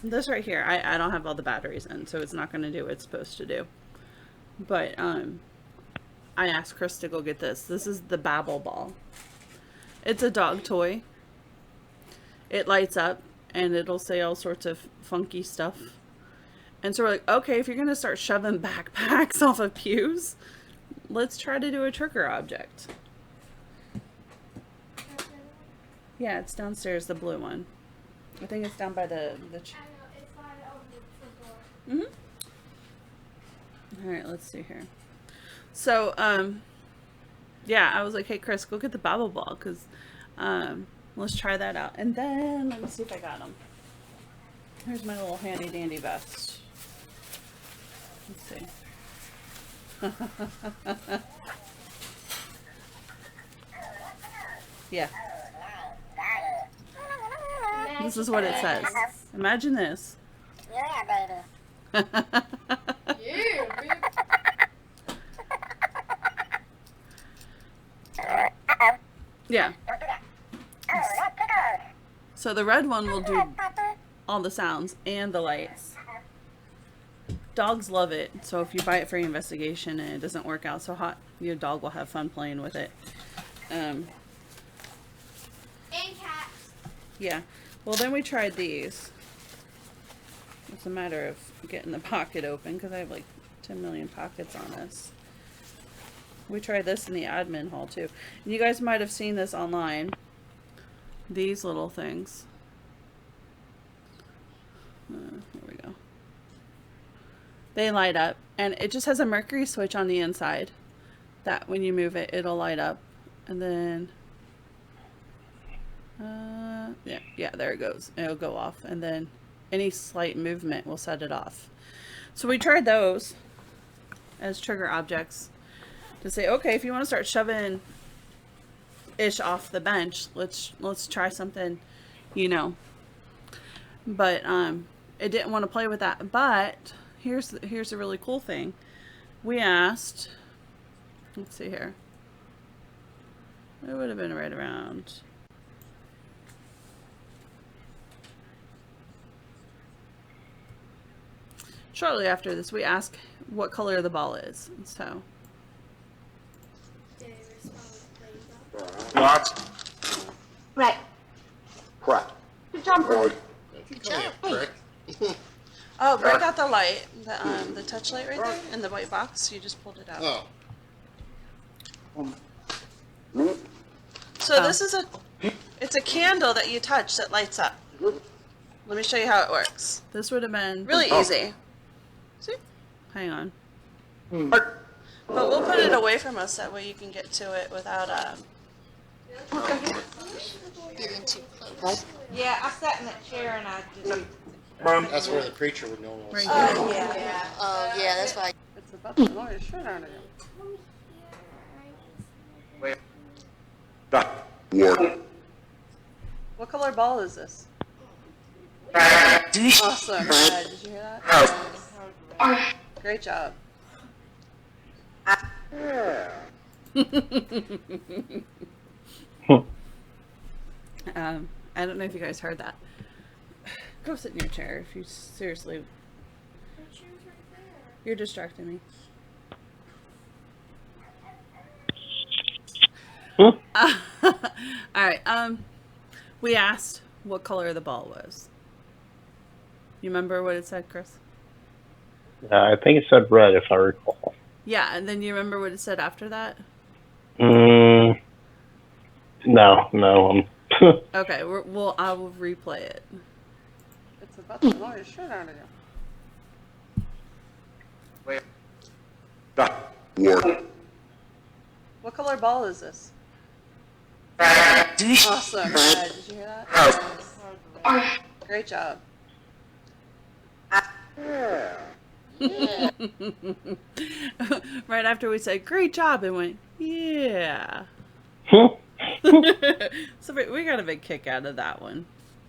this right here. I don't have all the batteries in, so it's not going to do what it's supposed to do. But, I asked Chris to go get this. This is the babble ball. It's a dog toy. It lights up, and it'll say all sorts of funky stuff. And so we're like, okay, if you're going to start shoving backpacks off of pews, let's try to do a trigger object. Yeah, it's downstairs, the blue one. I think it's down by the mm-hmm. Alright, let's see here. So, yeah, I was like, hey, Chris, go get the bobble ball, because, let's try that out. And then, let me see if I got them. Here's my little handy dandy vest. Let's see. Yeah. This is what it says. Imagine this. Yeah, baby. Yeah. So the red one will do all the sounds and the lights. Dogs love it, so if you buy it for your investigation and it doesn't work out so hot, your dog will have fun playing with it. And cats. Yeah. Well, then we tried these. It's a matter of getting the pocket open because I have like 10 million pockets on this. We tried this in the admin hall too. And you guys might have seen this online. These little things. Here we go. They light up, and it just has a mercury switch on the inside that when you move it, it'll light up. And then yeah, there it goes. It'll go off, and then any slight movement will set it off. So we tried those as trigger objects to say, okay, if you want to start shoving ish off the bench, let's try something, you know. But it didn't want to play with that. But here's a really cool thing. We asked, let's see here. It would have been right around. Shortly after this, we ask what color the ball is. So. What? Right. Crap. Good job, Greg. Good job. Oh, Greg got the light, the touch light right there in the white box. You just pulled it out. Oh. So this is it's a candle that you touch that lights up. Let me show you how it works. This would have been really easy. See? Hang on. But we'll put it away from us, that way you can get to it without Getting too close. Yeah, I sat in that chair and I just. That's where the preacher would normally Right sit. here. Yeah. Oh, yeah, that's why. It's about to annoy the shit out of you. What color ball is this? Awesome. Did you hear that? Great job. I don't know if you guys heard that. Go sit in your chair if you seriously. You're distracting me. Alright, we asked what color the ball was. You remember what it said, Chris? I think it said red, if I recall. Yeah, and then you remember what it said after that? No. Okay, I will replay it. It's about to blow your shirt out of you. What color ball is this? Awesome. Yeah, did you hear that? Great job. Right after we said, great job, it went, yeah. So we got a big kick out of that one.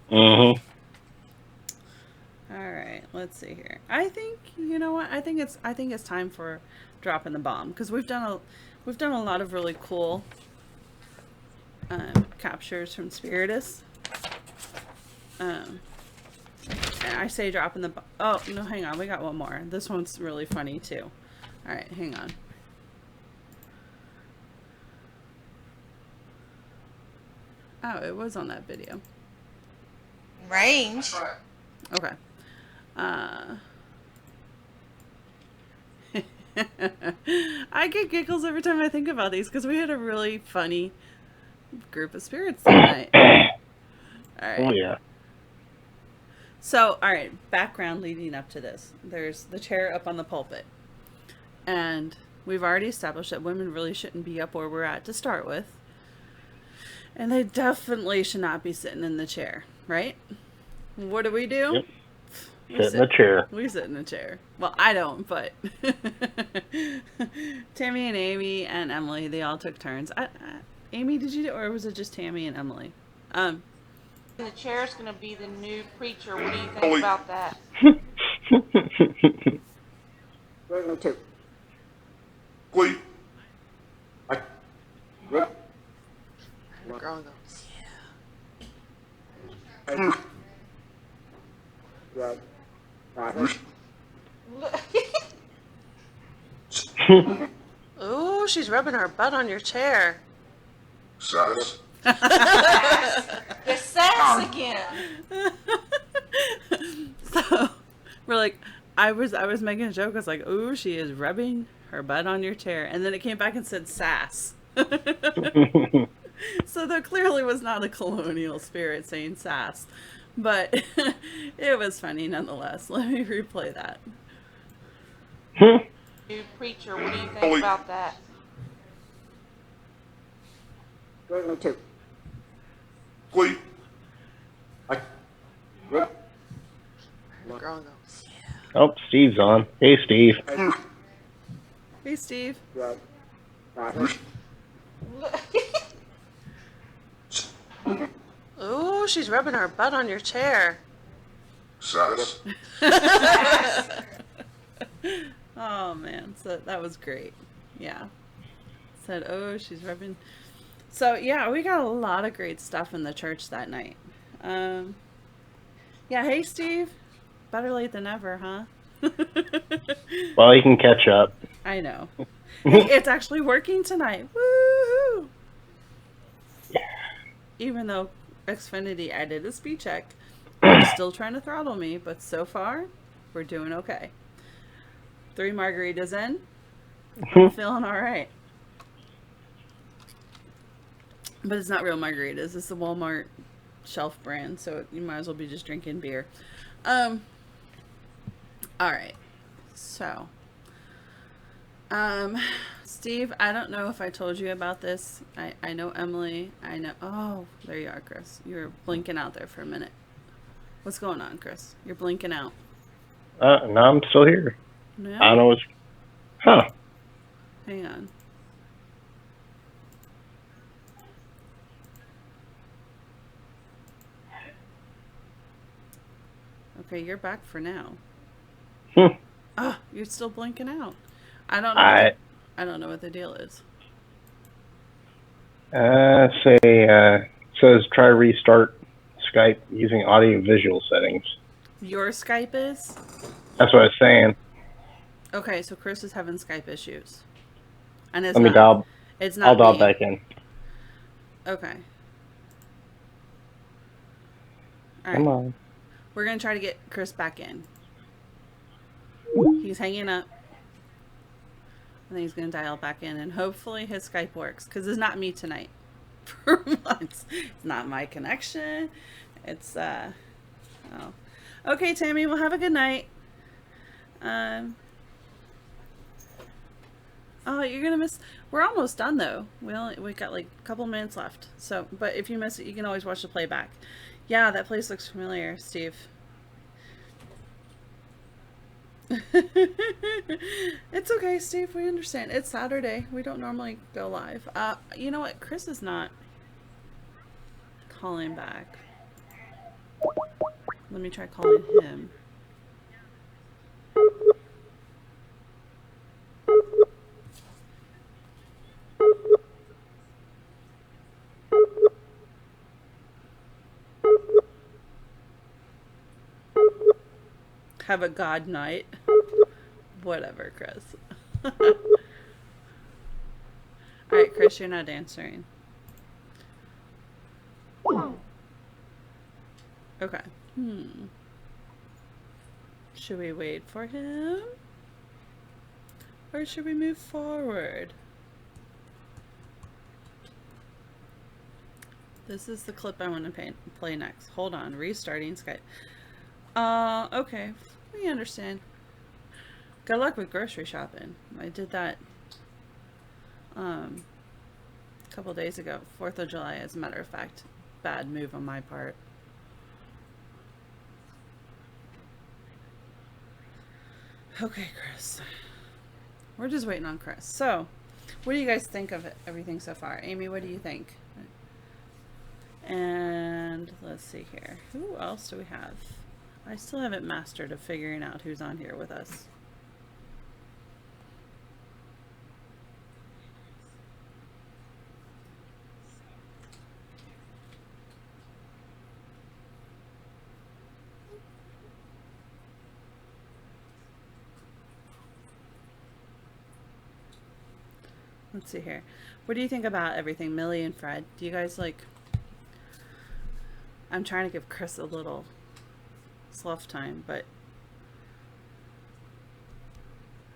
Mm-hmm. All right, let's see here. I think, you know what? I think it's time for dropping the bomb, because we've done a lot of really cool captures from Spiritus. And I say dropping the bomb. Oh no, hang on, we got one more. This one's really funny too. All right, hang on. Oh, it was on that video. Range. Okay. I get giggles every time I think about these because we had a really funny group of spirits that night. All right. Oh, yeah. So, all right, background leading up to this. There's the chair up on the pulpit. And we've already established that women really shouldn't be up where we're at to start with. And they definitely should not be sitting in the chair, right? What do? Yep. Sit in the chair. We sit in the chair. Well, I don't, but Tammy and Amy and Emily, they all took turns. Amy, did you do, or was it just Tammy and Emily? The chair's gonna be the new preacher. What do you think about that? We're going to. Wait. Growing up. Ooh, she's rubbing her butt on your chair. Sass. The sass again. So we're like, I was making a joke. I was like, ooh, she is rubbing her butt on your chair. And then it came back and said sass. So there clearly was not a colonial spirit saying sass. But it was funny nonetheless. Let me replay that. New preacher, what do you think about that? Going to. Wait. Growing up. Oh, Steve's on. Hey, Steve. Hey, Steve. Ooh, she's rubbing her butt on your chair. Sass. Oh man, so that was great. Yeah. Said, oh, she's rubbing. So yeah, we got a lot of great stuff in the church that night. Yeah, hey Steve. Better late than never, huh? Well, you can catch up. I know. Hey, it's actually working tonight. Woohoo! Even though Xfinity added a speed check, they're still trying to throttle me, but so far, we're doing okay. 3 margaritas in, I'm feeling all right. But it's not real margaritas. It's the Walmart shelf brand, so you might as well be just drinking beer. All right. So, Steve, I don't know if I told you about this. I know Emily. I know. Oh, there you are, Chris. You're blinking out there for a minute. What's going on, Chris? You're blinking out. No, I'm still here. No? I don't know what's... Huh. Hang on. Okay, you're back for now. Oh, you're still blinking out. I don't know. I don't know what the deal is. Says try restart Skype using audio visual settings. Your Skype is? That's what I was saying. Okay, so Chris is having Skype issues. And it's Let me not, dial. it's not I'll dial me. back in. Okay. All Come right. on. We're going to try to get Chris back in. He's hanging up. And then he's going to dial back in. And hopefully his Skype works. Because it's not me tonight. For once. It's not my connection. It's, oh. Okay, Tammy. Well, have a good night. Oh, you're going to miss... We're almost done, though. We got like a couple minutes left. So, but if you miss it, you can always watch the playback. Yeah, that place looks familiar, Steve. It's okay, Steve. We understand. It's Saturday. We don't normally go live. You know what? Chris is not calling back. Let me try calling him. Have a god night. Whatever, Chris. Alright, Chris, you're not answering. Okay. Should we wait for him? Or should we move forward? This is the clip I want to play next. Hold on. Restarting Skype. Okay. We understand. Good luck with grocery shopping. I did that a couple days ago. 4th of July, as a matter of fact. Bad move on my part. Okay, Chris. We're just waiting on Chris. So, what do you guys think of everything so far? Amy, what do you think? And let's see here. Who else do we have? I still haven't mastered of figuring out who's on here with us. Let's see here. What do you think about everything, Millie and Fred? Do you guys like... I'm trying to give Chris a little slough time, but...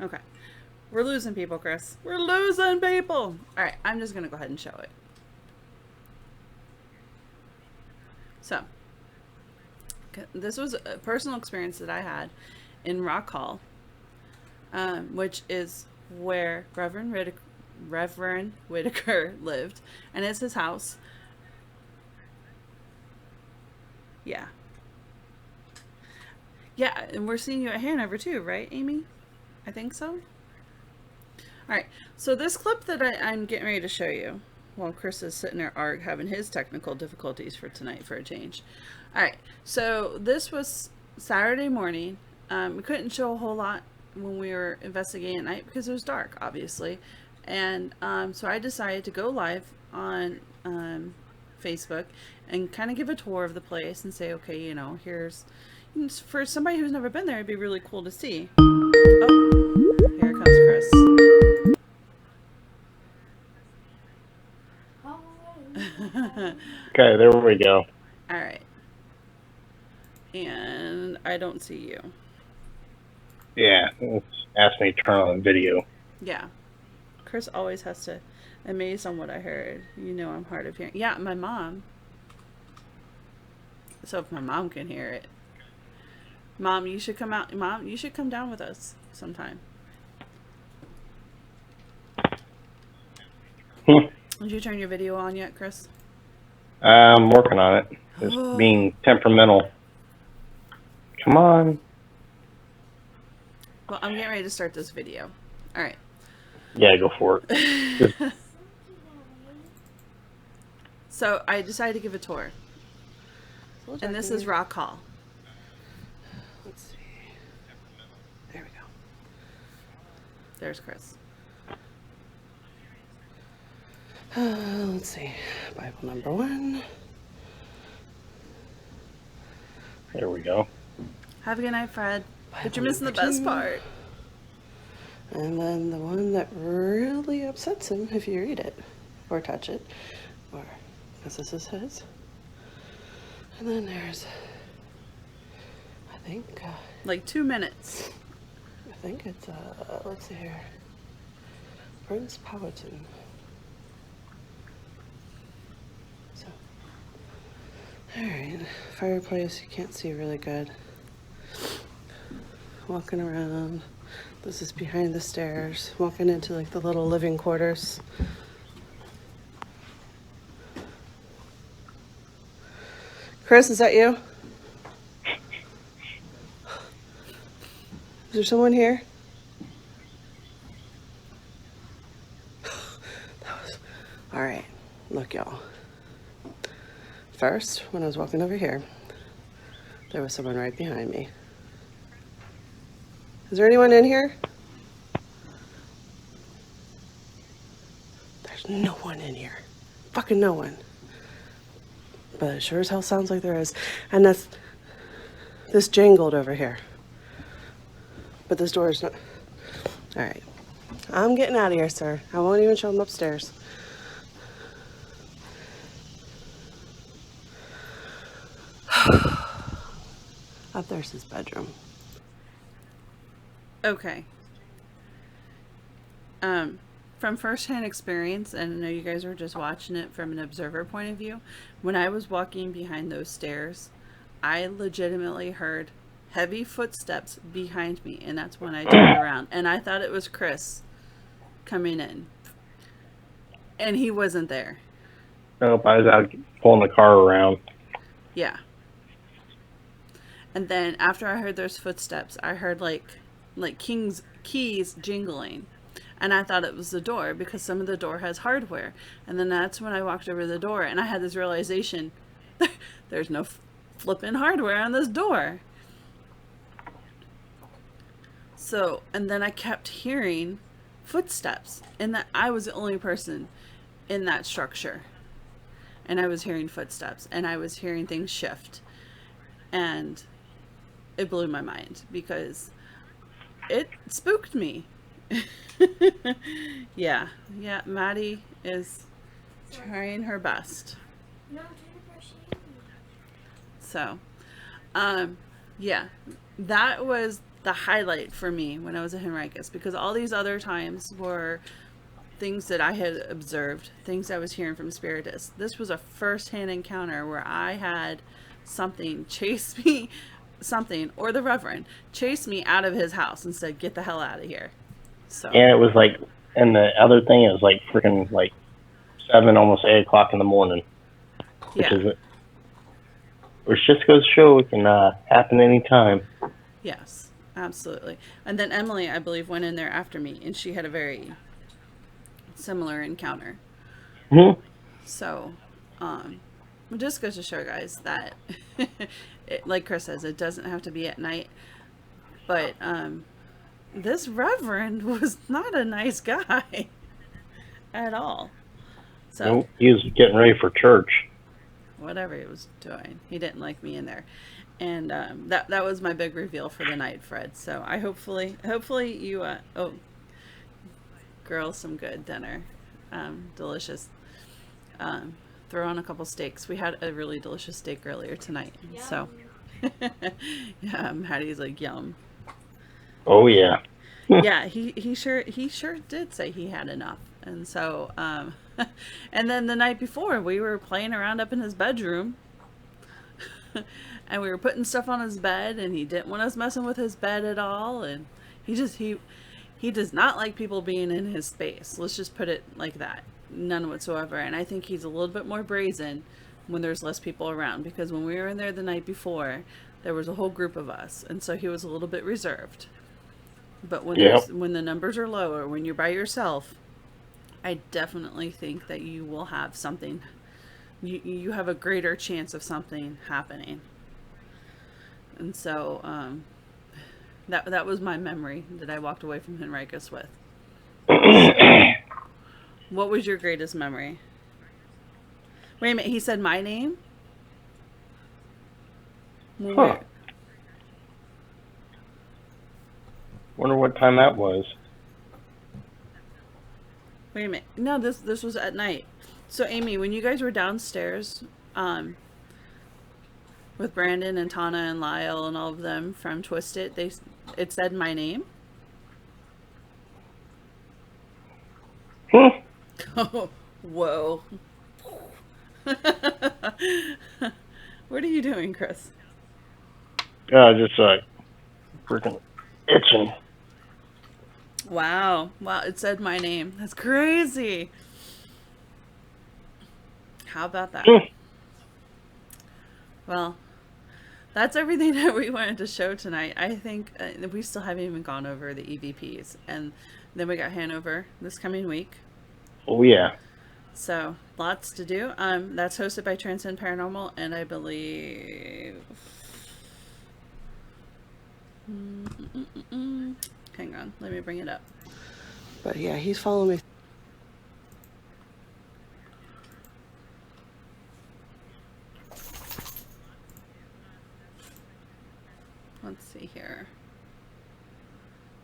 Okay. We're losing people, Chris. We're losing people! Alright, I'm just going to go ahead and show it. So, this was a personal experience that I had in Rock Hall, which is where Reverend Whitaker lived, and it's his house. Yeah. Yeah, and we're seeing you at Hanover too, right, Amy? I think so. Alright, so this clip that I'm getting ready to show you, while Chris is sitting there having his technical difficulties for tonight for a change. Alright, so this was Saturday morning. We couldn't show a whole lot when we were investigating at night because it was dark, obviously. And so I decided to go live on Facebook and kind of give a tour of the place and say, okay, you know, here's, for somebody who's never been there, it'd be really cool to see. Oh, here comes Chris. Okay, there we go. All right. And I don't see you. Yeah, it's asked me to turn on video. Yeah. Chris always has to, amazed on what I heard. You know I'm hard of hearing. Yeah, my mom. So if my mom can hear it. Mom, you should come out. Mom, you should come down with us sometime. Did you turn your video on yet, Chris? I'm working on it. Just being temperamental. Come on. Well, I'm getting ready to start this video. All right. Yeah, go for it. So I decided to give a tour. And this is Rock Hall. Let's see. There we go. There's Chris. Let's see. Bible number 1. There we go. Have a good night, Fred. But Bible you're missing the number best 2. part. And then the one that really upsets him if you read it or touch it, or because this is his. And then there's, I think, Like 2 minutes. I think it's, let's see here, Prince Powhatan. So, alright, fireplace, you can't see really good. Walking around. This is behind the stairs, walking into like the little living quarters. Chris, is that you? Is there someone here? All right, look, y'all. First, when I was walking over here, there was someone right behind me. Is there anyone in here? There's no one in here. Fucking no one. But it sure as hell sounds like there is. And this jangled over here. But this door is not. All right. I'm getting out of here, sir. I won't even show him upstairs. Up there's his bedroom. Okay. From first-hand experience, and I know you guys were just watching it from an observer point of view, when I was walking behind those stairs, I legitimately heard heavy footsteps behind me, and that's when I turned around, and I thought it was Chris coming in, and he wasn't there. Nope, I was out pulling the car around. Yeah. And then after I heard those footsteps, I heard like King's keys jingling. And I thought it was the door because some of the door has hardware. And then that's when I walked over the door and I had this realization, there's no flipping hardware on this door. So, and then I kept hearing footsteps, and that I was the only person in that structure. And I was hearing footsteps and I was hearing things shift. And it blew my mind because it spooked me. yeah, Maddie is trying her best. So, yeah, that was the highlight for me when I was at Henricus, because all these other times were things that I had observed, things I was hearing from Spiritus. This was a first-hand encounter where I had something chase me, or the Reverend chase me out of his house and said, "Get the hell out of here." So. And it was like, and the other thing, it was like freaking like 7, almost 8 o'clock in the morning. Which is it. Which just goes to show it can happen anytime. Yes, absolutely. And then Emily, I believe, went in there after me, and she had a very similar encounter. Mm-hmm. So, it just goes to show, guys, that, like Chris says, it doesn't have to be at night. But this Reverend was not a nice guy at all. So Nope, he was getting ready for church. Whatever he was doing, he didn't like me in there. And that was my big reveal for the night, Fred. So I hopefully you girls, some good dinner, delicious. Throw on a couple steaks. We had a really delicious steak earlier tonight. Yum. So yeah, Hattie's like, yum. Oh yeah. Yeah, he sure did say he had enough. And so and then the night before we were playing around up in his bedroom. And we were putting stuff on his bed, and he didn't want us messing with his bed at all. And he does not like people being in his space. Let's just put it like that. None whatsoever. And I think he's a little bit more brazen when there's less people around, because when we were in there the night before, there was a whole group of us, and so he was a little bit reserved. But when when the numbers are low, or when you're by yourself, I definitely think that you will have something. You have a greater chance of something happening. And so that was my memory that I walked away from Henricus with. What was your greatest memory? Wait a minute, he said my name? Well, Huh. Wonder what time that was. wait a minute. No, this was at night. So Amy, when you guys were downstairs, with Brandon and Tana and Lyle and all of them from Twisted, it said my name. Hmm. Oh, whoa. What are you doing, Chris? Just freaking itching. Wow. Wow, it said my name. That's crazy. How about that? Well, that's everything that we wanted to show tonight. I think we still haven't even gone over the EVPs. And then we got Hanover this coming week. Oh, yeah. So, lots to do. That's hosted by Transcend Paranormal, and I believe... Hang on, let me bring it up. But yeah, he's following me. Let's see here.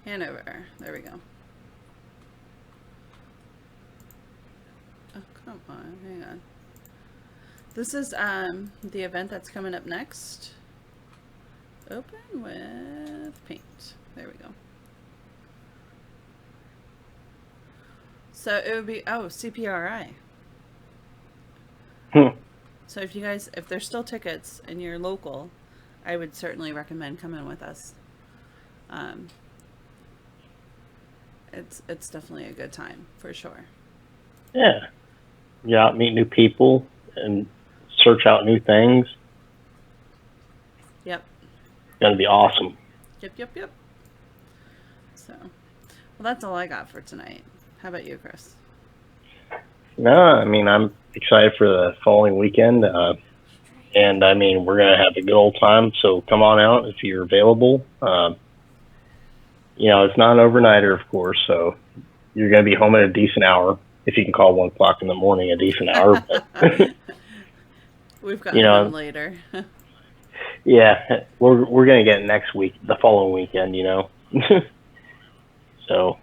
Hanover. There we go. Oh, come on. Hang on. This is the event that's coming up next. Open with paint. There we go. So it would be, oh, CPRI. So if you guys, if there's still tickets and you're local, I would certainly recommend coming with us. It's definitely a good time for sure. Yeah. Yeah, meet new people and search out new things. Yep. Gonna be awesome. Yep. So, well, that's all I got for tonight. How about you, Chris? No, I mean, I'm excited for the following weekend. And I mean, we're going to have a good old time. So come on out if you're available. You know, it's not an overnighter, of course. So you're going to be home at a decent hour. If you can call 1 o'clock in the morning a decent hour. But, We've got you know, them later. Yeah, we're going to get it next week, the following weekend, you know. So,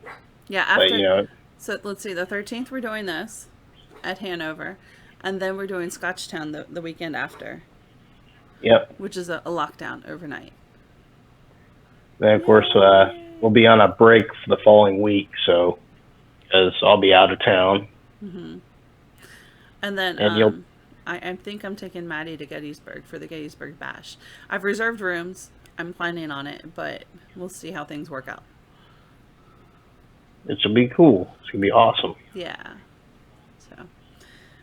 yeah, after, but, you know. So let's see, the 13th we're doing this at Hanover, and then we're doing Scotchtown the weekend after. Yep. Which is a lockdown overnight. Then, of course, we'll be on a break for the following week, so, because I'll be out of town. Mm-hmm. And then, And I think I'm taking Maddie to Gettysburg for the Gettysburg Bash. I've reserved rooms. I'm planning on it, but we'll see how things work out. It'll be cool. It's going to be awesome. Yeah. So,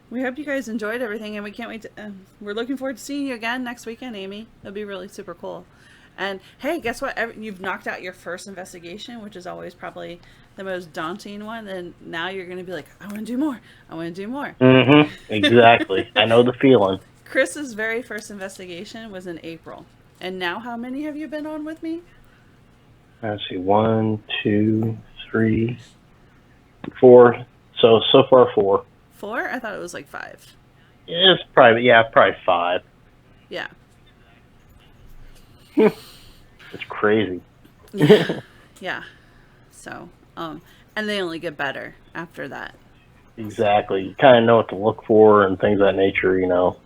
we hope you guys enjoyed everything, and we can't wait to... we're looking forward to seeing you again next weekend, Amy. That'll be really super cool. And, hey, guess what? You've knocked out your first investigation, which is always probably the most daunting one, and now you're going to be like, I want to do more. I want to do more. Mm-hmm. Exactly. I know the feeling. Chris's very first investigation was in April. And now how many have you been on with me? Let's see. 1, 2, 3, 4. So far 4. 4? I thought it was like 5. It's probably 5. Yeah. It's crazy. Yeah. So, and they only get better after that. Exactly. You kind of know what to look for and things of that nature, you know.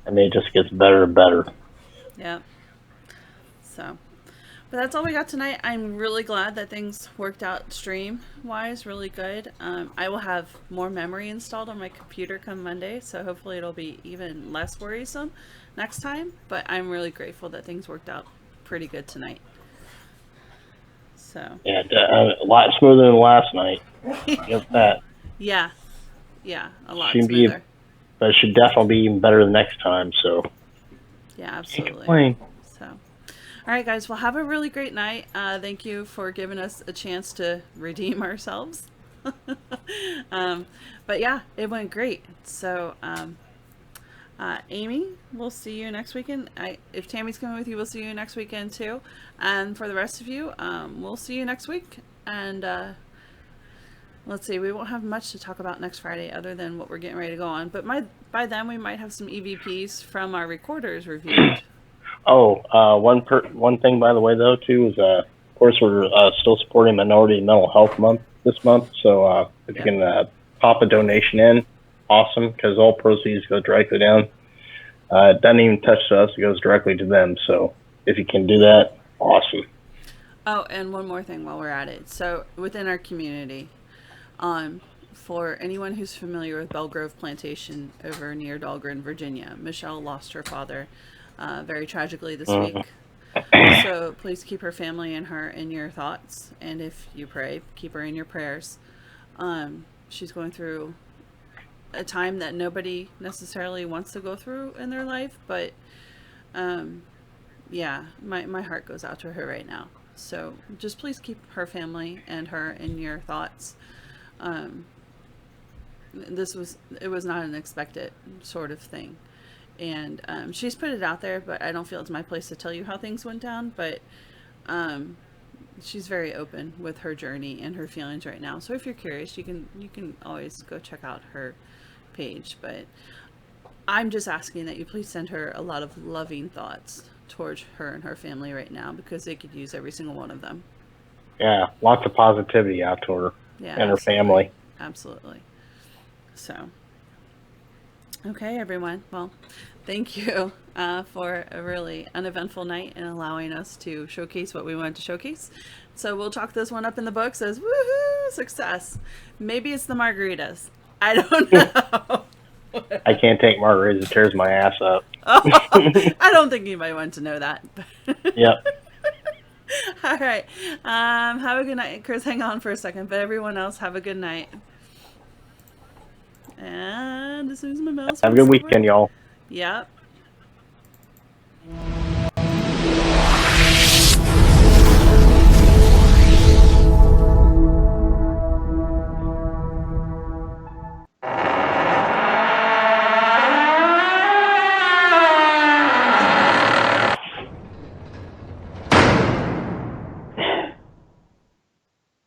I mean, it just gets better and better. Yeah. So, but that's all we got tonight. I'm really glad that things worked out stream-wise really good. I will have more memory installed on my computer come Monday, so hopefully it'll be even less worrisome next time. But I'm really grateful that things worked out pretty good tonight. So. Yeah, a lot smoother than last night. Just that. Yeah, a lot smoother. But it should definitely be even better the next time. So. Yeah, absolutely. So, all right, guys. Well, have a really great night. Thank you for giving us a chance to redeem ourselves. But yeah, it went great. So, Amy, we'll see you next weekend. If Tammy's coming with you, we'll see you next weekend too. And for the rest of you, we'll see you next week. And let's see, we won't have much to talk about next Friday other than what we're getting ready to go on. But by then we might have some EVPs from our recorders reviewed. One thing, by the way, though, too, is of course we're still supporting Minority Mental Health Month this month. So if you can pop a donation in, awesome, because all proceeds go directly down. It doesn't even touch us; it goes directly to them. So if you can do that, awesome. Oh, and one more thing while we're at it. So within our community, for anyone who's familiar with Belgrove Plantation over near Dahlgren, Virginia, Michelle lost her father very tragically this week. So please keep her family and her in your thoughts. And if you pray, keep her in your prayers. She's going through a time that nobody necessarily wants to go through in their life. But yeah, my heart goes out to her right now. So just please keep her family and her in your thoughts. It was not an expected sort of thing. And she's put it out there, but I don't feel it's my place to tell you how things went down. But she's very open with her journey and her feelings right now. So if you're curious, you can always go check out her page. But I'm just asking that you please send her a lot of loving thoughts towards her and her family right now, because they could use every single one of them. Yeah, lots of positivity out to her and her family. Absolutely. So, okay, everyone. Well, thank you for a really uneventful night and allowing us to showcase what we wanted to showcase. So we'll chalk this one up in the books as woohoo, success. Maybe it's the margaritas. I don't know. I can't take margaritas. It tears my ass up. Oh, I don't think anybody wanted to know that. Yep. All right. Have a good night. Chris, hang on for a second. But everyone else, have a good night. And as soon as my mouse Have a good weekend, y'all. Yep.